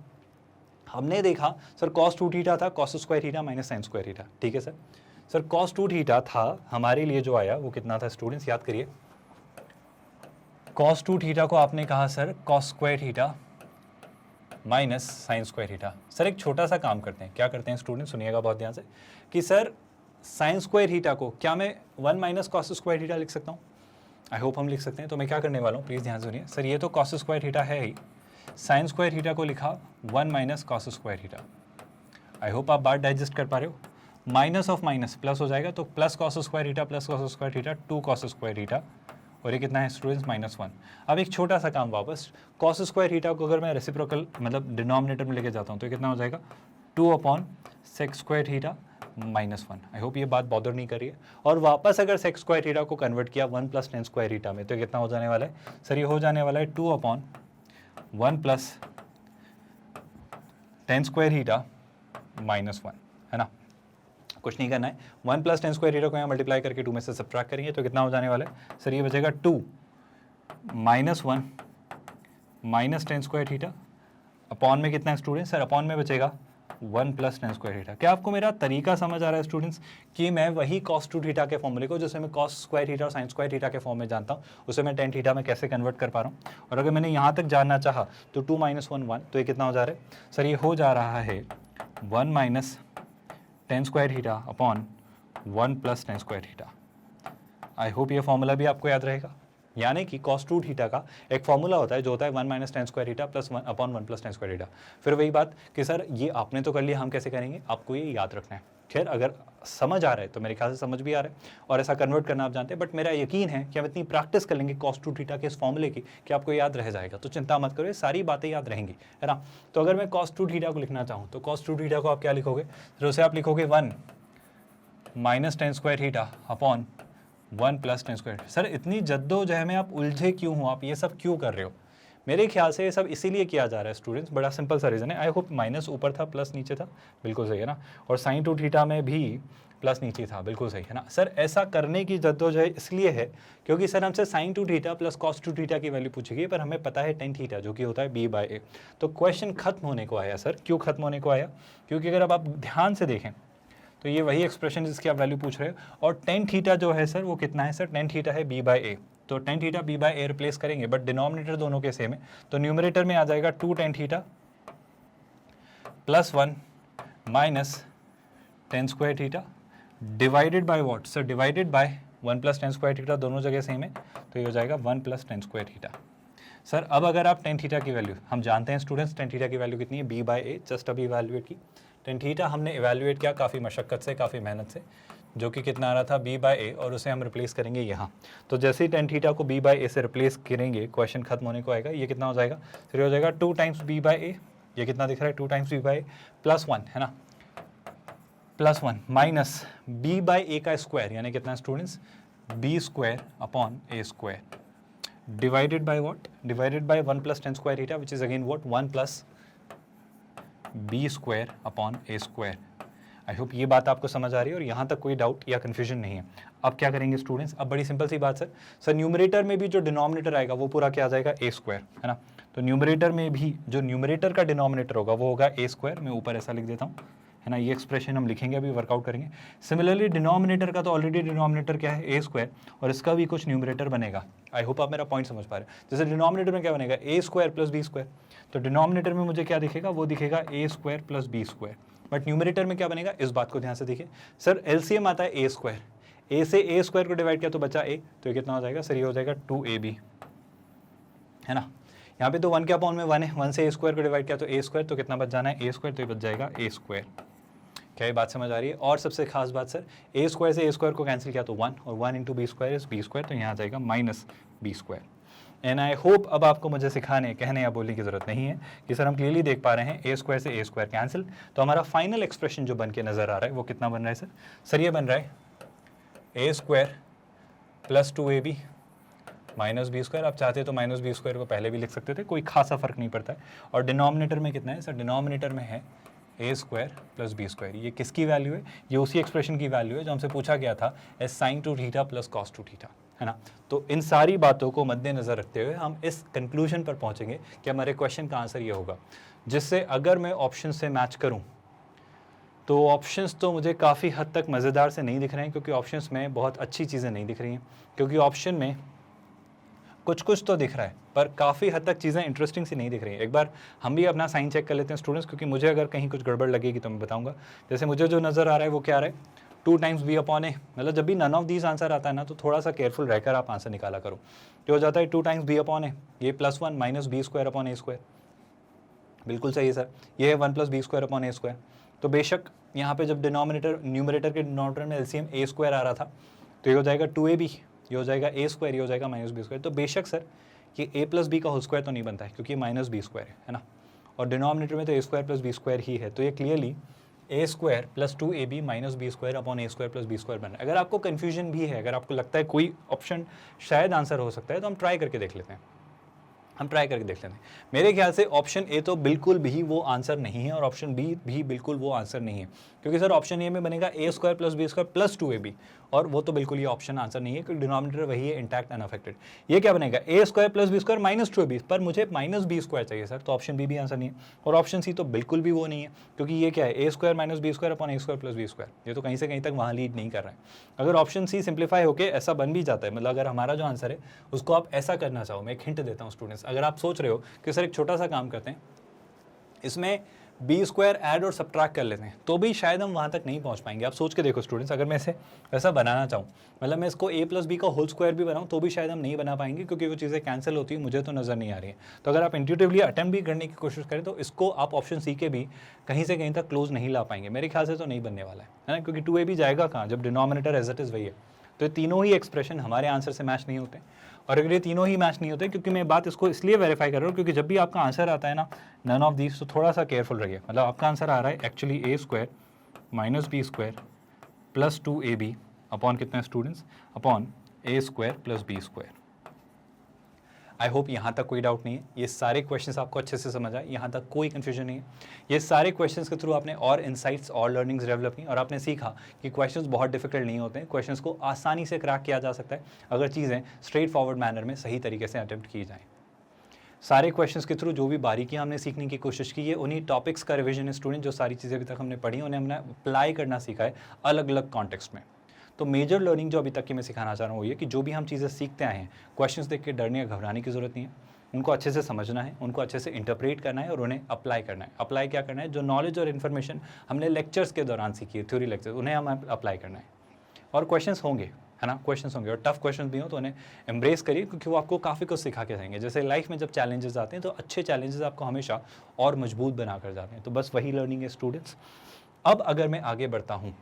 हमने देखा सर कॉस 2 थीटा था cos square theta minus sign square theta, ठीक है सर। सर कॉस 2 थीटा था हमारे लिए जो आया वो कितना था स्टूडेंट्स? याद करिए, कॉस 2 थीटा को आपने कहा sir cos square theta minus sign square theta. Sir एक छोटा सा काम करते हैं, क्या करते हैं स्टूडेंट? सुनिएगा बहुत ध्यान से कि सर साइन स्क्वायर थीटा को क्या मैं 1 माइनस कॉस स्क्वायर थीटा लिख सकता हूँ? आई होप हम लिख सकते हैं। तो मैं क्या करने वाला हूँ, प्लीज़ ध्यान सुनिए। सर ये तो कॉस स्क्वायर थीटा है ही, साइन स्क्वायर थीटा को लिखा 1 माइनस कॉस स्क्वायर थीटा। आई होप आप बात डाइजेस्ट कर पा रहे हो। माइनस ऑफ माइनस प्लस हो जाएगा, तो plus cos square theta plus cos square theta 2 cos square theta, और ये कितना है स्टूडेंट्स? -1। अब एक छोटा सा काम वापस, कॉस स्क्वायर थीटा को अगर मैं रेसिप्रोकल मतलब डिनोमिनेटर में लेके जाता हूँ तो ये कितना हो जाएगा? 2 upon sec square theta -1। I hope ये बात बॉदर नहीं करिए। और वापस अगर सेक स्क्वायर थीटा को कन्वर्ट किया 1 प्लस टेन स्क्वायर थीटा में तो कितना हो जाने वाला है? सर ये हो जाने वाला है 2 upon 1 plus tan square theta -1, है ना। कुछ नहीं करना है, 1 प्लस टेन स्क्वायर थीटा को यहाँ मल्टीप्लाई करके 2 में से सब्ट्रैक्ट करेंगे तो कितना हो जाने वाला है? सर ये बचेगा 2 -1 minus ten square theta upon में कितना है स्टूडेंट्स? सर अपॉन में बचेगा 1 प्लस टेन स्क्वायर थीटा। क्या आपको मेरा तरीका समझ आ रहा है स्टूडेंट्स कि मैं वही कॉस 2 थीटा के फॉर्मूले को, जैसे मैं कॉस स्क्वायर थीटा और साइन स्क्वायर थीटा के फॉर्म में जानता हूँ, उसे मैं टेन थीटा में कैसे कन्वर्ट कर पा रहा हूँ? और अगर मैंने यहाँ तक जानना चाहा तो 2 - 1 1, तो ये कितना हो जा रहा है? सर ये हो जा रहा है 1 minus ten square theta upon 1 plus tan square theta. आई होप ये फॉर्मूला भी आपको याद रहेगा, यानी कि cos 2 थीटा का एक फॉर्मूला होता है जो होता है 1 minus ten square theta plus 1 upon 1 plus tan square theta. फिर वही बात कि सर ये आपने तो कर लिया, हम कैसे करेंगे, आपको ये याद रखना है। खैर अगर समझ आ रहा है तो मेरे ख्याल से समझ भी आ रहा है और ऐसा कन्वर्ट करना आप जानते हैं, बट मेरा यकीन है कि हम इतनी प्रैक्टिस कर लेंगे cos 2 थीटा के इस फॉर्मूले की कि आपको याद रह जाएगा। तो चिंता मत करो, ये सारी बातें याद रहेंगी, है ना। तो अगर मैं cos 2 थीटा को लिखना चाहूँ तो cos 2 थीटा को आप क्या लिखोगे, फिर उसे आप लिखोगे 1 minus ten square theta upon 1 plus tan square. Sir इतनी जद्दोजहद में आप उलझे क्यों हो, आप ये सब क्यों कर रहे हो? मेरे ख्याल से ये सब इसीलिए किया जा रहा है स्टूडेंट्स, बड़ा सिंपल सा रीज़न है। आई होप माइनस ऊपर था प्लस नीचे था, बिल्कुल सही है ना। और साइन 2 थीटा में भी प्लस नीचे था, बिल्कुल सही है ना। सर ऐसा करने की जद्दोजहद इसलिए है क्योंकि सर हमसे sine 2 theta plus cos 2 theta की वैल्यू पूछी गई, पर हमें पता है टेन थीटा जो कि होता है b/a। तो क्वेश्चन खत्म होने को आया। सर क्यों खत्म होने को आया? क्योंकि अगर अब आप ध्यान से देखें तो ये वही एक्सप्रेशन जिसकी आप वैल्यू पूछ रहे हो, और टेन थीटा जो है सर वो कितना है? सर टेन थीटा है b/a। तो टेन थीटा b/a रिप्लेस करेंगे, बट डिनोमिनेटर दोनों के सेम है, तो न्यूमरेटर में आ जाएगा 2 tan theta plus 1 minus ten square theta divided by what? Sir divided by 1 plus tan square theta, दोनों जगह सेम है, तो ये हो जाएगा 1 plus tan square theta. Sir अब अगर आप टेन थीटा की वैल्यू, हम जानते हैं स्टूडेंट्स टेन थीटा की वैल्यू कितनी है, b/a, जस्ट अभी इवैल्यूएट की। टेन थीटा हमने इवैल्यूएट किया काफ़ी मशक्क़त से, काफ़ी मेहनत से, जो कि कितना आ रहा था b/a, और उसे हम रिप्लेस करेंगे यहाँ। तो जैसे ही टेन थीटा को b/a से रिप्लेस करेंगे, क्वेश्चन खत्म होने को आएगा। ये कितना हो जाएगा? फिर हो जाएगा 2 टाइम्स b/a, ये कितना दिख रहा है 2 टाइम्स b/a प्लस 1, है ना, प्लस 1 माइनस b/a का स्क्वायर, यानी कितना students, b square upon a square divided by what? Divided by 1 plus tan square theta which is again what? 1 plus b square upon a square. I hope ये बात आपको समझ आ रही है और यहाँ तक कोई डाउट या कन्फ्यूजन नहीं है। अब क्या करेंगे स्टूडेंट्स? अब बड़ी सिंपल सी बात सर न्यूमरेटर में भी जो डिनोमिनेटर आएगा वो पूरा क्या आ जाएगा? a स्क्वायर, है ना। तो न्यूमरेटर में भी जो न्यूमरेटर का डिनोमिनेटर होगा वो होगा a स्क्वायर। मैं ऊपर ऐसा लिख देता हूँ, है ना, ये एक्सप्रेशन हम लिखेंगे, अभी वर्कआउट करेंगे। सिमिलरली डिनोमिनेटर का तो ऑलरेडी डिनोमिनेटर क्या है? a स्क्वायर, और इसका भी कुछ न्यूमरेटर बनेगा। आई होप आप मेरा पॉइंट समझ पा रहे हैं। जैसे डिनोमिनेटर में क्या बनेगा? a square plus b square, तो डिनोमिनेटर में मुझे क्या दिखेगा? वो दिखेगा a square plus b square. But numerator में क्या बनेगा? इस बात को ध्यान से देखिए सर, एलसीएम आता है a स्क्वायर, a से a स्क्वायर को डिवाइड किया तो बचा a, तो ये कितना हो जाएगा सर? ये हो जाएगा 2ab, है ना। यहाँ पे तो 1 के अपॉन में 1 है, 1 से a स्क्वायर को डिवाइड किया तो a स्क्वायर, तो कितना बच जाना है? a स्क्वायर, तो ये बच जाएगा a स्क्वायर। क्या ये बात समझ आ रही है? और सबसे खास बात सर, a स्क्वायर से a स्क्वायर को कैंसिल किया तो 1, और 1 into B square is b square, तो यहाँ आ जाएगा minus b square. And I hope अब आपको मुझे सिखाने, कहने या बोलने की ज़रूरत नहीं है कि सर हम क्लियरली देख पा रहे हैं a स्क्वायर से a स्क्वायर कैंसिल, तो हमारा फाइनल एक्सप्रेशन जो बन के नज़र आ रहा है वो कितना बन रहा है सर? सर ये बन रहा है a square plus 2ab minus B square. आप चाहते तो माइनस बी स्क्वायर को पहले भी लिख सकते थे, कोई खासा फर्क नहीं पड़ता है। और डिनोमिनेटर में कितना है सर? डिनोमिनेटर में है a square plus B square. ये किसकी वैल्यू है? ये उसी एक्सप्रेशन की वैल्यू है जो हमसे पूछा गया था, एस sine 2 theta plus cos 2 theta, है ना। तो इन सारी बातों को मद्देनजर रखते हुए हम इस कंक्लूजन पर पहुंचेंगे कि हमारे क्वेश्चन का आंसर ये होगा, जिससे अगर मैं ऑप्शन से मैच करूं तो ऑप्शंस तो मुझे काफ़ी हद तक मज़ेदार से नहीं दिख रहे हैं, क्योंकि ऑप्शंस में बहुत अच्छी चीज़ें नहीं दिख रही हैं, क्योंकि ऑप्शन में कुछ कुछ तो दिख रहा है पर काफ़ी हद तक चीज़ें इंटरेस्टिंग सी नहीं दिख रही हैं। एक बार हम भी अपना साइन चेक कर लेते हैं स्टूडेंट्स, क्योंकि मुझे अगर कहीं कुछ गड़बड़ लगेगी तो मैं बताऊंगा। जैसे मुझे जो नज़र आ रहा है वो क्या आ रहा है? 2 टाइम्स b अपॉन a। मतलब जब भी नन ऑफ दीज आंसर आता है ना, तो थोड़ा सा केयरफुल रहकर आप आंसर निकाला करो। जो हो जाता है 2 टाइम्स b अपॉन a, ये plus 1 minus b square upon a square, बिल्कुल सही है सर। ये है 1 plus b square upon a square. तो बेशक यहाँ पे जब न्यूमरेटर के डिनोमिनेटर में एलसीएम a स्क्वायर आ रहा था, तो ये हो जाएगा 2ab, ये हो जाएगा a स्क्वायर, ये हो जाएगा माइनस b स्क्वायर। तो बेशक सर ये a प्लस बी का होल स्क्वायर तो नहीं बनता है, क्योंकि माइनस बी स्क्वायर है ना, और डिनोमिनेटर में तो a square plus B square ही है। तो ये clearly a square plus 2ab minus B square upon a square plus B square बन रहा है। अगर आपको कन्फ्यूजन भी है, अगर आपको लगता है कोई ऑप्शन शायद आंसर हो सकता है, तो हम ट्राई करके देख लेते हैं। मेरे ख्याल से ऑप्शन ए तो बिल्कुल भी वो आंसर नहीं है, और ऑप्शन बी भी बिल्कुल वो आंसर नहीं है, क्योंकि सर ऑप्शन ए में बनेगा a square plus B square plus 2ab, और वो तो बिल्कुल ये ऑप्शन आंसर नहीं है, क्योंकि डिनोमिनेटर वही है, इंटैक्ट अनअफेक्टेड। ये क्या बनेगा? a square plus B square minus 2ab, पर मुझे माइनस बी स्क्वायर चाहिए सर, तो ऑप्शन बी भी आंसर नहीं है। और ऑप्शन सी तो बिल्कुल भी वो नहीं है, क्योंकि ये क्या है? a square minus B square upon a square plus B square. ये तो कहीं से कहीं तक वहाँ लीड नहीं कर रहा है। अगर ऑप्शन सी सिंप्लीफाई होकर ऐसा बन भी जाता है, मतलब अगर हमारा जो आंसर है उसको आप ऐसा करना चाहो, मैं एक हिंट देता हूँ स्टूडेंट्स, अगर आप सोच रहे हो कि सर एक छोटा सा काम करते हैं, इसमें बी स्क्वायर ऐड और सब्ट्रैक्ट कर लेते हैं तो भी शायद हम वहाँ तक नहीं पहुँच पाएंगे। आप सोच के देखो स्टूडेंट्स, अगर मैं इसे ऐसा बनाना चाहूँ, मतलब मैं इसको a प्लस बी का होल स्क्वायर भी बनाऊँ तो भी शायद हम नहीं बना पाएंगे, क्योंकि वो चीज़ें कैंसिल होती है, मुझे तो नज़र नहीं आ रही है। तो अगर आप इंट्यूटिवली अटेम्प्ट भी करने की कोशिश करें तो इसको आप ऑप्शन सी के भी कहीं से कहीं तक क्लोज नहीं ला पाएंगे, मेरे ख्याल से तो नहीं बनने वाला है ना, क्योंकि 2a भी जाएगा कहाँ जब डिनोमिनेटर एज इट इज़ वही है। तो ये तीनों ही एक्सप्रेशन हमारे आंसर से मैच नहीं होते, और अगर ये तीनों ही मैच नहीं होते, क्योंकि मैं बात इसको इसलिए वेरीफाई कर रहा हूँ क्योंकि जब भी आपका आंसर आता है ना नन ऑफ दीज, तो थोड़ा सा केयरफुल रहिए। मतलब आपका आंसर आ रहा है actually a square minus B square plus 2ab upon कितने students, upon a square plus B square. I hope यहाँ तक कोई डाउट नहीं है, ये सारे क्वेश्चंस आपको अच्छे से समझ आए, यहाँ तक कोई कन्फ्यूजन नहीं है। ये सारे क्वेश्चंस के थ्रू आपने और इनसाइट्स और लर्निंग्स डेवलप की, और आपने सीखा कि क्वेश्चंस बहुत डिफिकल्ट नहीं होते हैं, क्वेश्चंस को आसानी से क्रैक किया जा सकता है अगर चीज़ें स्ट्रेट फॉरवर्ड मैनर में सही तरीके से अटेम्प्ट की जाएँ। सारे क्वेश्चंस के थ्रू जो भी बारीकियां हमने सीखने की कोशिश की है, उन्हीं टॉपिक्स का रिवीजन है स्टूडेंट। जो सारी चीज़ें अभी तक हमने पढ़ी उन्हें हमने अप्लाई करना सीखा है अलग अलग कॉन्टेक्स्ट में। तो मेजर लर्निंग जो अभी तक की मैं सिखाना चाह रहा हूँ वो ये कि जो भी हम चीज़ें सीखते आए हैं, क्वेश्चंस देख के डरने या घबराने की ज़रूरत नहीं है, उनको अच्छे से समझना है, उनको अच्छे से इंटरप्रेट करना है और उन्हें अप्लाई करना है। अप्लाई क्या करना है, जो नॉलेज और इन्फॉर्मेशन हमने लेक्चर्स के दौरान सीखी है, थ्योरी लेक्चर्स, उन्हें हम अप्लाई करना है। और क्वेश्चंस होंगे, है ना, क्वेश्चंस होंगे, और टफ क्वेश्चंस भी हो तो उन्हें एम्ब्रेस करिए, क्योंकि वो आपको काफ़ी कुछ सिखा के जाएंगे। जैसे लाइफ में जब चैलेंजेस आते हैं तो अच्छे चैलेंजेस आपको हमेशा और मजबूत बना कर जाते हैं। तो बस वही लर्निंग है स्टूडेंट्स। अब अगर मैं आगे बढ़ता हूँ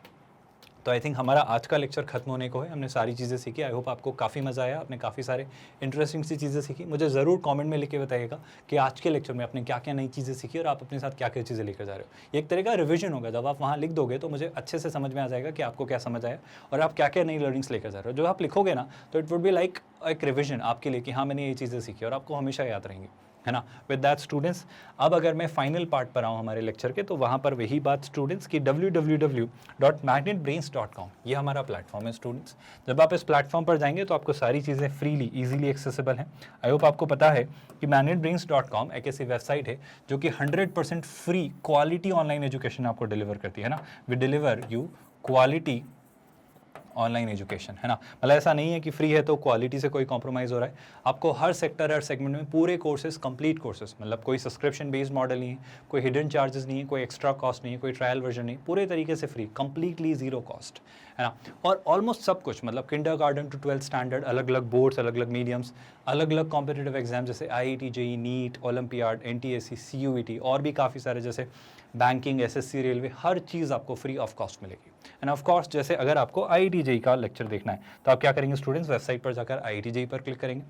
तो आई थिंक हमारा आज का लेक्चर खत्म होने को है। हमने सारी चीज़ें सीखी, आई होप आपको काफ़ी मज़ा आया, आपने काफ़ी सारे इंटरेस्टिंग सी चीज़ें सीखी। मुझे ज़रूर कमेंट में लिख के बताइएगा कि आज के लेक्चर में आपने क्या क्या नई चीज़ें सीखी और आप अपने साथ क्या क्या चीज़ें लेकर जा रहे हो। ये एक तरह का रिवीजन होगा, जब आप वहाँ लिख दोगे तो मुझे अच्छे से समझ में आ जाएगा कि आपको क्या समझ आया और आप क्या क्या नई लर्निंग्स लेकर जा रहे हो। जो आप लिखोगे ना तो इट वुड बी लाइक एक रिविजन आपके लिए कि हाँ मैंने ये चीज़ें सीखी और आपको हमेशा याद रहेंगी, है ना। विद दैट स्टूडेंट्स, अब अगर मैं फाइनल पार्ट पर आऊँ हमारे लेक्चर के, तो वहाँ पर वही बात स्टूडेंट्स की www.magnetbrains.com ये हमारा प्लेटफॉर्म है स्टूडेंट्स। जब आप इस प्लेटफॉर्म पर जाएंगे तो आपको सारी चीज़ें फ्रीली इजीली एक्सेसिबल हैं। आई होप आपको पता है कि magnetbrains.com एक ऐसी वेबसाइट है जो कि 100% फ्री क्वालिटी ऑनलाइन एजुकेशन आपको डिलीवर करती है ना। We deliver you quality online education, है ना। मतलब ऐसा नहीं है कि फ्री है तो क्वालिटी से कोई कॉम्प्रोमाइज़ हो रहा है। आपको हर सेक्टर हर सेगमेंट में पूरे कोर्सेज, कंप्लीट कोर्सेज, मतलब कोई सब्सक्रिप्शन बेस्ड मॉडल नहीं है, कोई हिडन चार्जेस नहीं है, कोई एक्स्ट्रा कॉस्ट नहीं है, कोई ट्रायल वर्जन नहीं, पूरे तरीके से फ्री, कंप्लीटली जीरो कॉस्ट, है ना। और ऑलमोस्ट सब कुछ, मतलब किंडरगार्टन टू 12th स्टैंडर्ड, अलग अलग बोर्ड्स, अलग अलग मीडियम्स, अलग अलग कॉम्पिटिटिव एग्जाम जैसे IIT JEE NEET, olympiad, NTSC CUET और भी काफ़ी सारे जैसे बैंकिंग, SSC, रेलवे, हर चीज़ आपको फ्री ऑफ कॉस्ट मिलेगी। एंड ऑफ कोर्स जैसे अगर आपको IIT JEE का लेक्चर देखना है तो आप क्या करेंगे स्टूडेंट्स, वेबसाइट पर जाकर IIT JEE पर क्लिक करेंगे।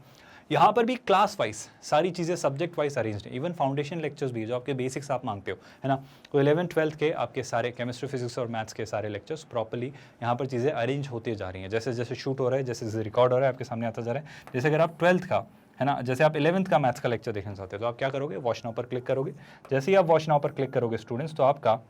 यहाँ पर भी क्लास वाइज सारी चीज़ें सब्जेक्ट वाइज अरेंज्ड है, इवन फाउंडेशन लेक्चर्स भी जो आपके बेसिक्स आप मांगते हो, है ना। तो 11th 12th के आपके सारे केमिस्ट्री, फिजिक्स और मैथ्स के सारे लेक्चर्स प्रॉपर्ली यहाँ पर चीज़ें अरेंज होते जा रही हैं, जैसे जैसे शूट हो रहा है, जैसे जैसे रिकॉर्ड हो रहा है, आपके सामने आता जा रहा है। जैसे अगर आप 12th का, है ना, जैसे आप 11th का मैथ्स का लेक्चर देखना चाहते हो तो आप क्या करोगे, वॉच नाउ पर क्लिक करोगे। जैसे ही आप वॉच नाउ पर क्लिक करोगे स्टूडेंट्स तो आपका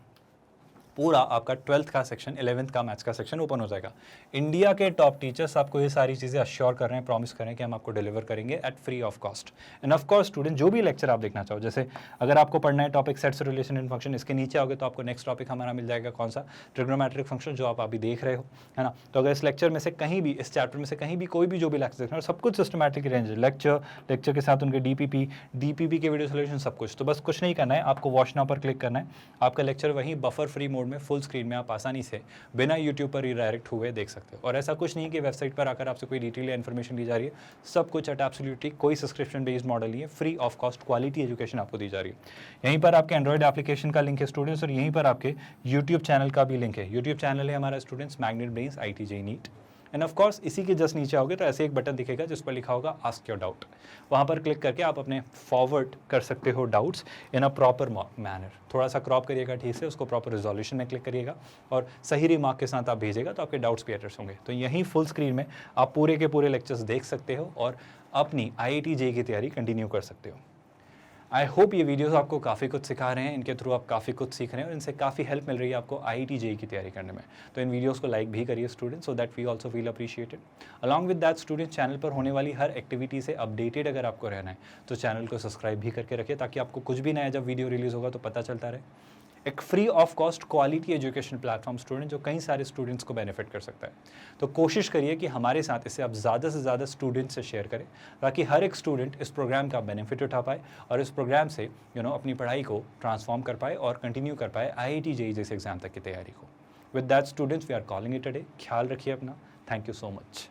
पूरा आपका 12th का सेक्शन, 11th का मैथ्स का सेक्शन ओपन हो जाएगा। इंडिया के टॉप टीचर्स आपको ये सारी चीज़ें अश्योर कर रहे हैं, प्रॉमिस कर रहे हैं कि हम आपको डिलीवर करेंगे at free of cost. And of course student, जो भी लेक्चर आप देखना चाहो, जैसे अगर आपको पढ़ना है topic sets, relation in function, इसके नीचे आओगे तो आपको नेक्स्ट टॉपिक हमारा मिल जाएगा, कौन सा, ट्रिग्नोमेट्रिक फंक्शन, जो आप अभी देख रहे हो, है ना। तो अगर इस लेक्चर में से कहीं भी, इस चैप्टर में से कहीं भी कोई भी जो भी लेक्चर देखना है, सब कुछ सिस्टमैटिक रेंज है, लेक्चर के साथ उनके DPP के वीडियो सोल्यूशन, सब कुछ। तो बस कुछ नहीं करना है, आपको वॉच नाउ पर क्लिक करना है, आपका लेक्चर वहीं बफर फ्री मोड में फुल स्क्रीन में आप आसानी से बिना यूट्यूब पर रिडायरेक्ट हुए देख सकते हो। और ऐसा कुछ नहीं कि वेबसाइट पर आकर आपसे कोई डिटेल या इन्फॉर्मेशन ली जा रही है, सब कुछ एट एब्सोल्युटली कोई सब्सक्रिप्शन बेस्ड मॉडल नहीं है, free of cost quality education आपको दी जा रही है। यहीं पर आपके एंड्रॉइड एप्लीकेशन का लिंक है स्टूडेंट्स, और यहीं पर आपके यूट्यूब चैनल का भी लिंक है। यूट्यूब चैनल है हमारा students magnet brains IIT JEE NEET. And of course इसी के जस्ट नीचे आओगे तो ऐसे एक बटन दिखेगा जिस पर लिखा होगा आस्क योर डाउट। वहाँ पर क्लिक करके आप अपने फॉरवर्ड कर सकते हो doubts in a proper manner. थोड़ा सा क्रॉप करिएगा ठीक से, उसको प्रॉपर रिजोल्यूशन में क्लिक करिएगा और सही रिमार्क के साथ आप भेजिएगा तो आपके डाउट्स भी एड्रेस होंगे। तो यहीं फुल स्क्रीन में आप पूरे के पूरे लेक्चर्स देख सकते हो और अपनी IIT JEE की तैयारी कंटिन्यू कर सकते हो। आई होप ये वीडियोस आपको काफ़ी कुछ सिखा रहे हैं, इनके थ्रू आप काफ़ी कुछ सीख रहे हैं और इनसे काफ़ी हेल्प मिल रही है आपको IIT JEE की तैयारी करने में। तो इन वीडियोस को लाइक भी करिए students, so that we also feel appreciated. Along with that student, channel पर होने वाली हर एक्टिविटी से अपडेटेड अगर आपको रहना है तो चैनल को सब्सक्राइब भी करके रखिए, ताकि आपको कुछ भी नया जब वीडियो रिलीज़ होगा तो पता चलता रहे। एक free of cost quality education platform student जो कई सारे स्टूडेंट्स को बेनिफिट कर सकता है। तो कोशिश करिए कि हमारे साथ इसे आप ज़्यादा से ज़्यादा स्टूडेंट्स से शेयर करें ताकि हर एक स्टूडेंट इस प्रोग्राम का बेनिफिट उठा पाए और इस प्रोग्राम से अपनी पढ़ाई को ट्रांसफॉर्म कर पाए और कंटिन्यू कर पाए IIT JEE जैसे एग्जाम तक की तैयारी को। With that students we are calling it a day. ख्याल रखिए अपना। Thank you so much.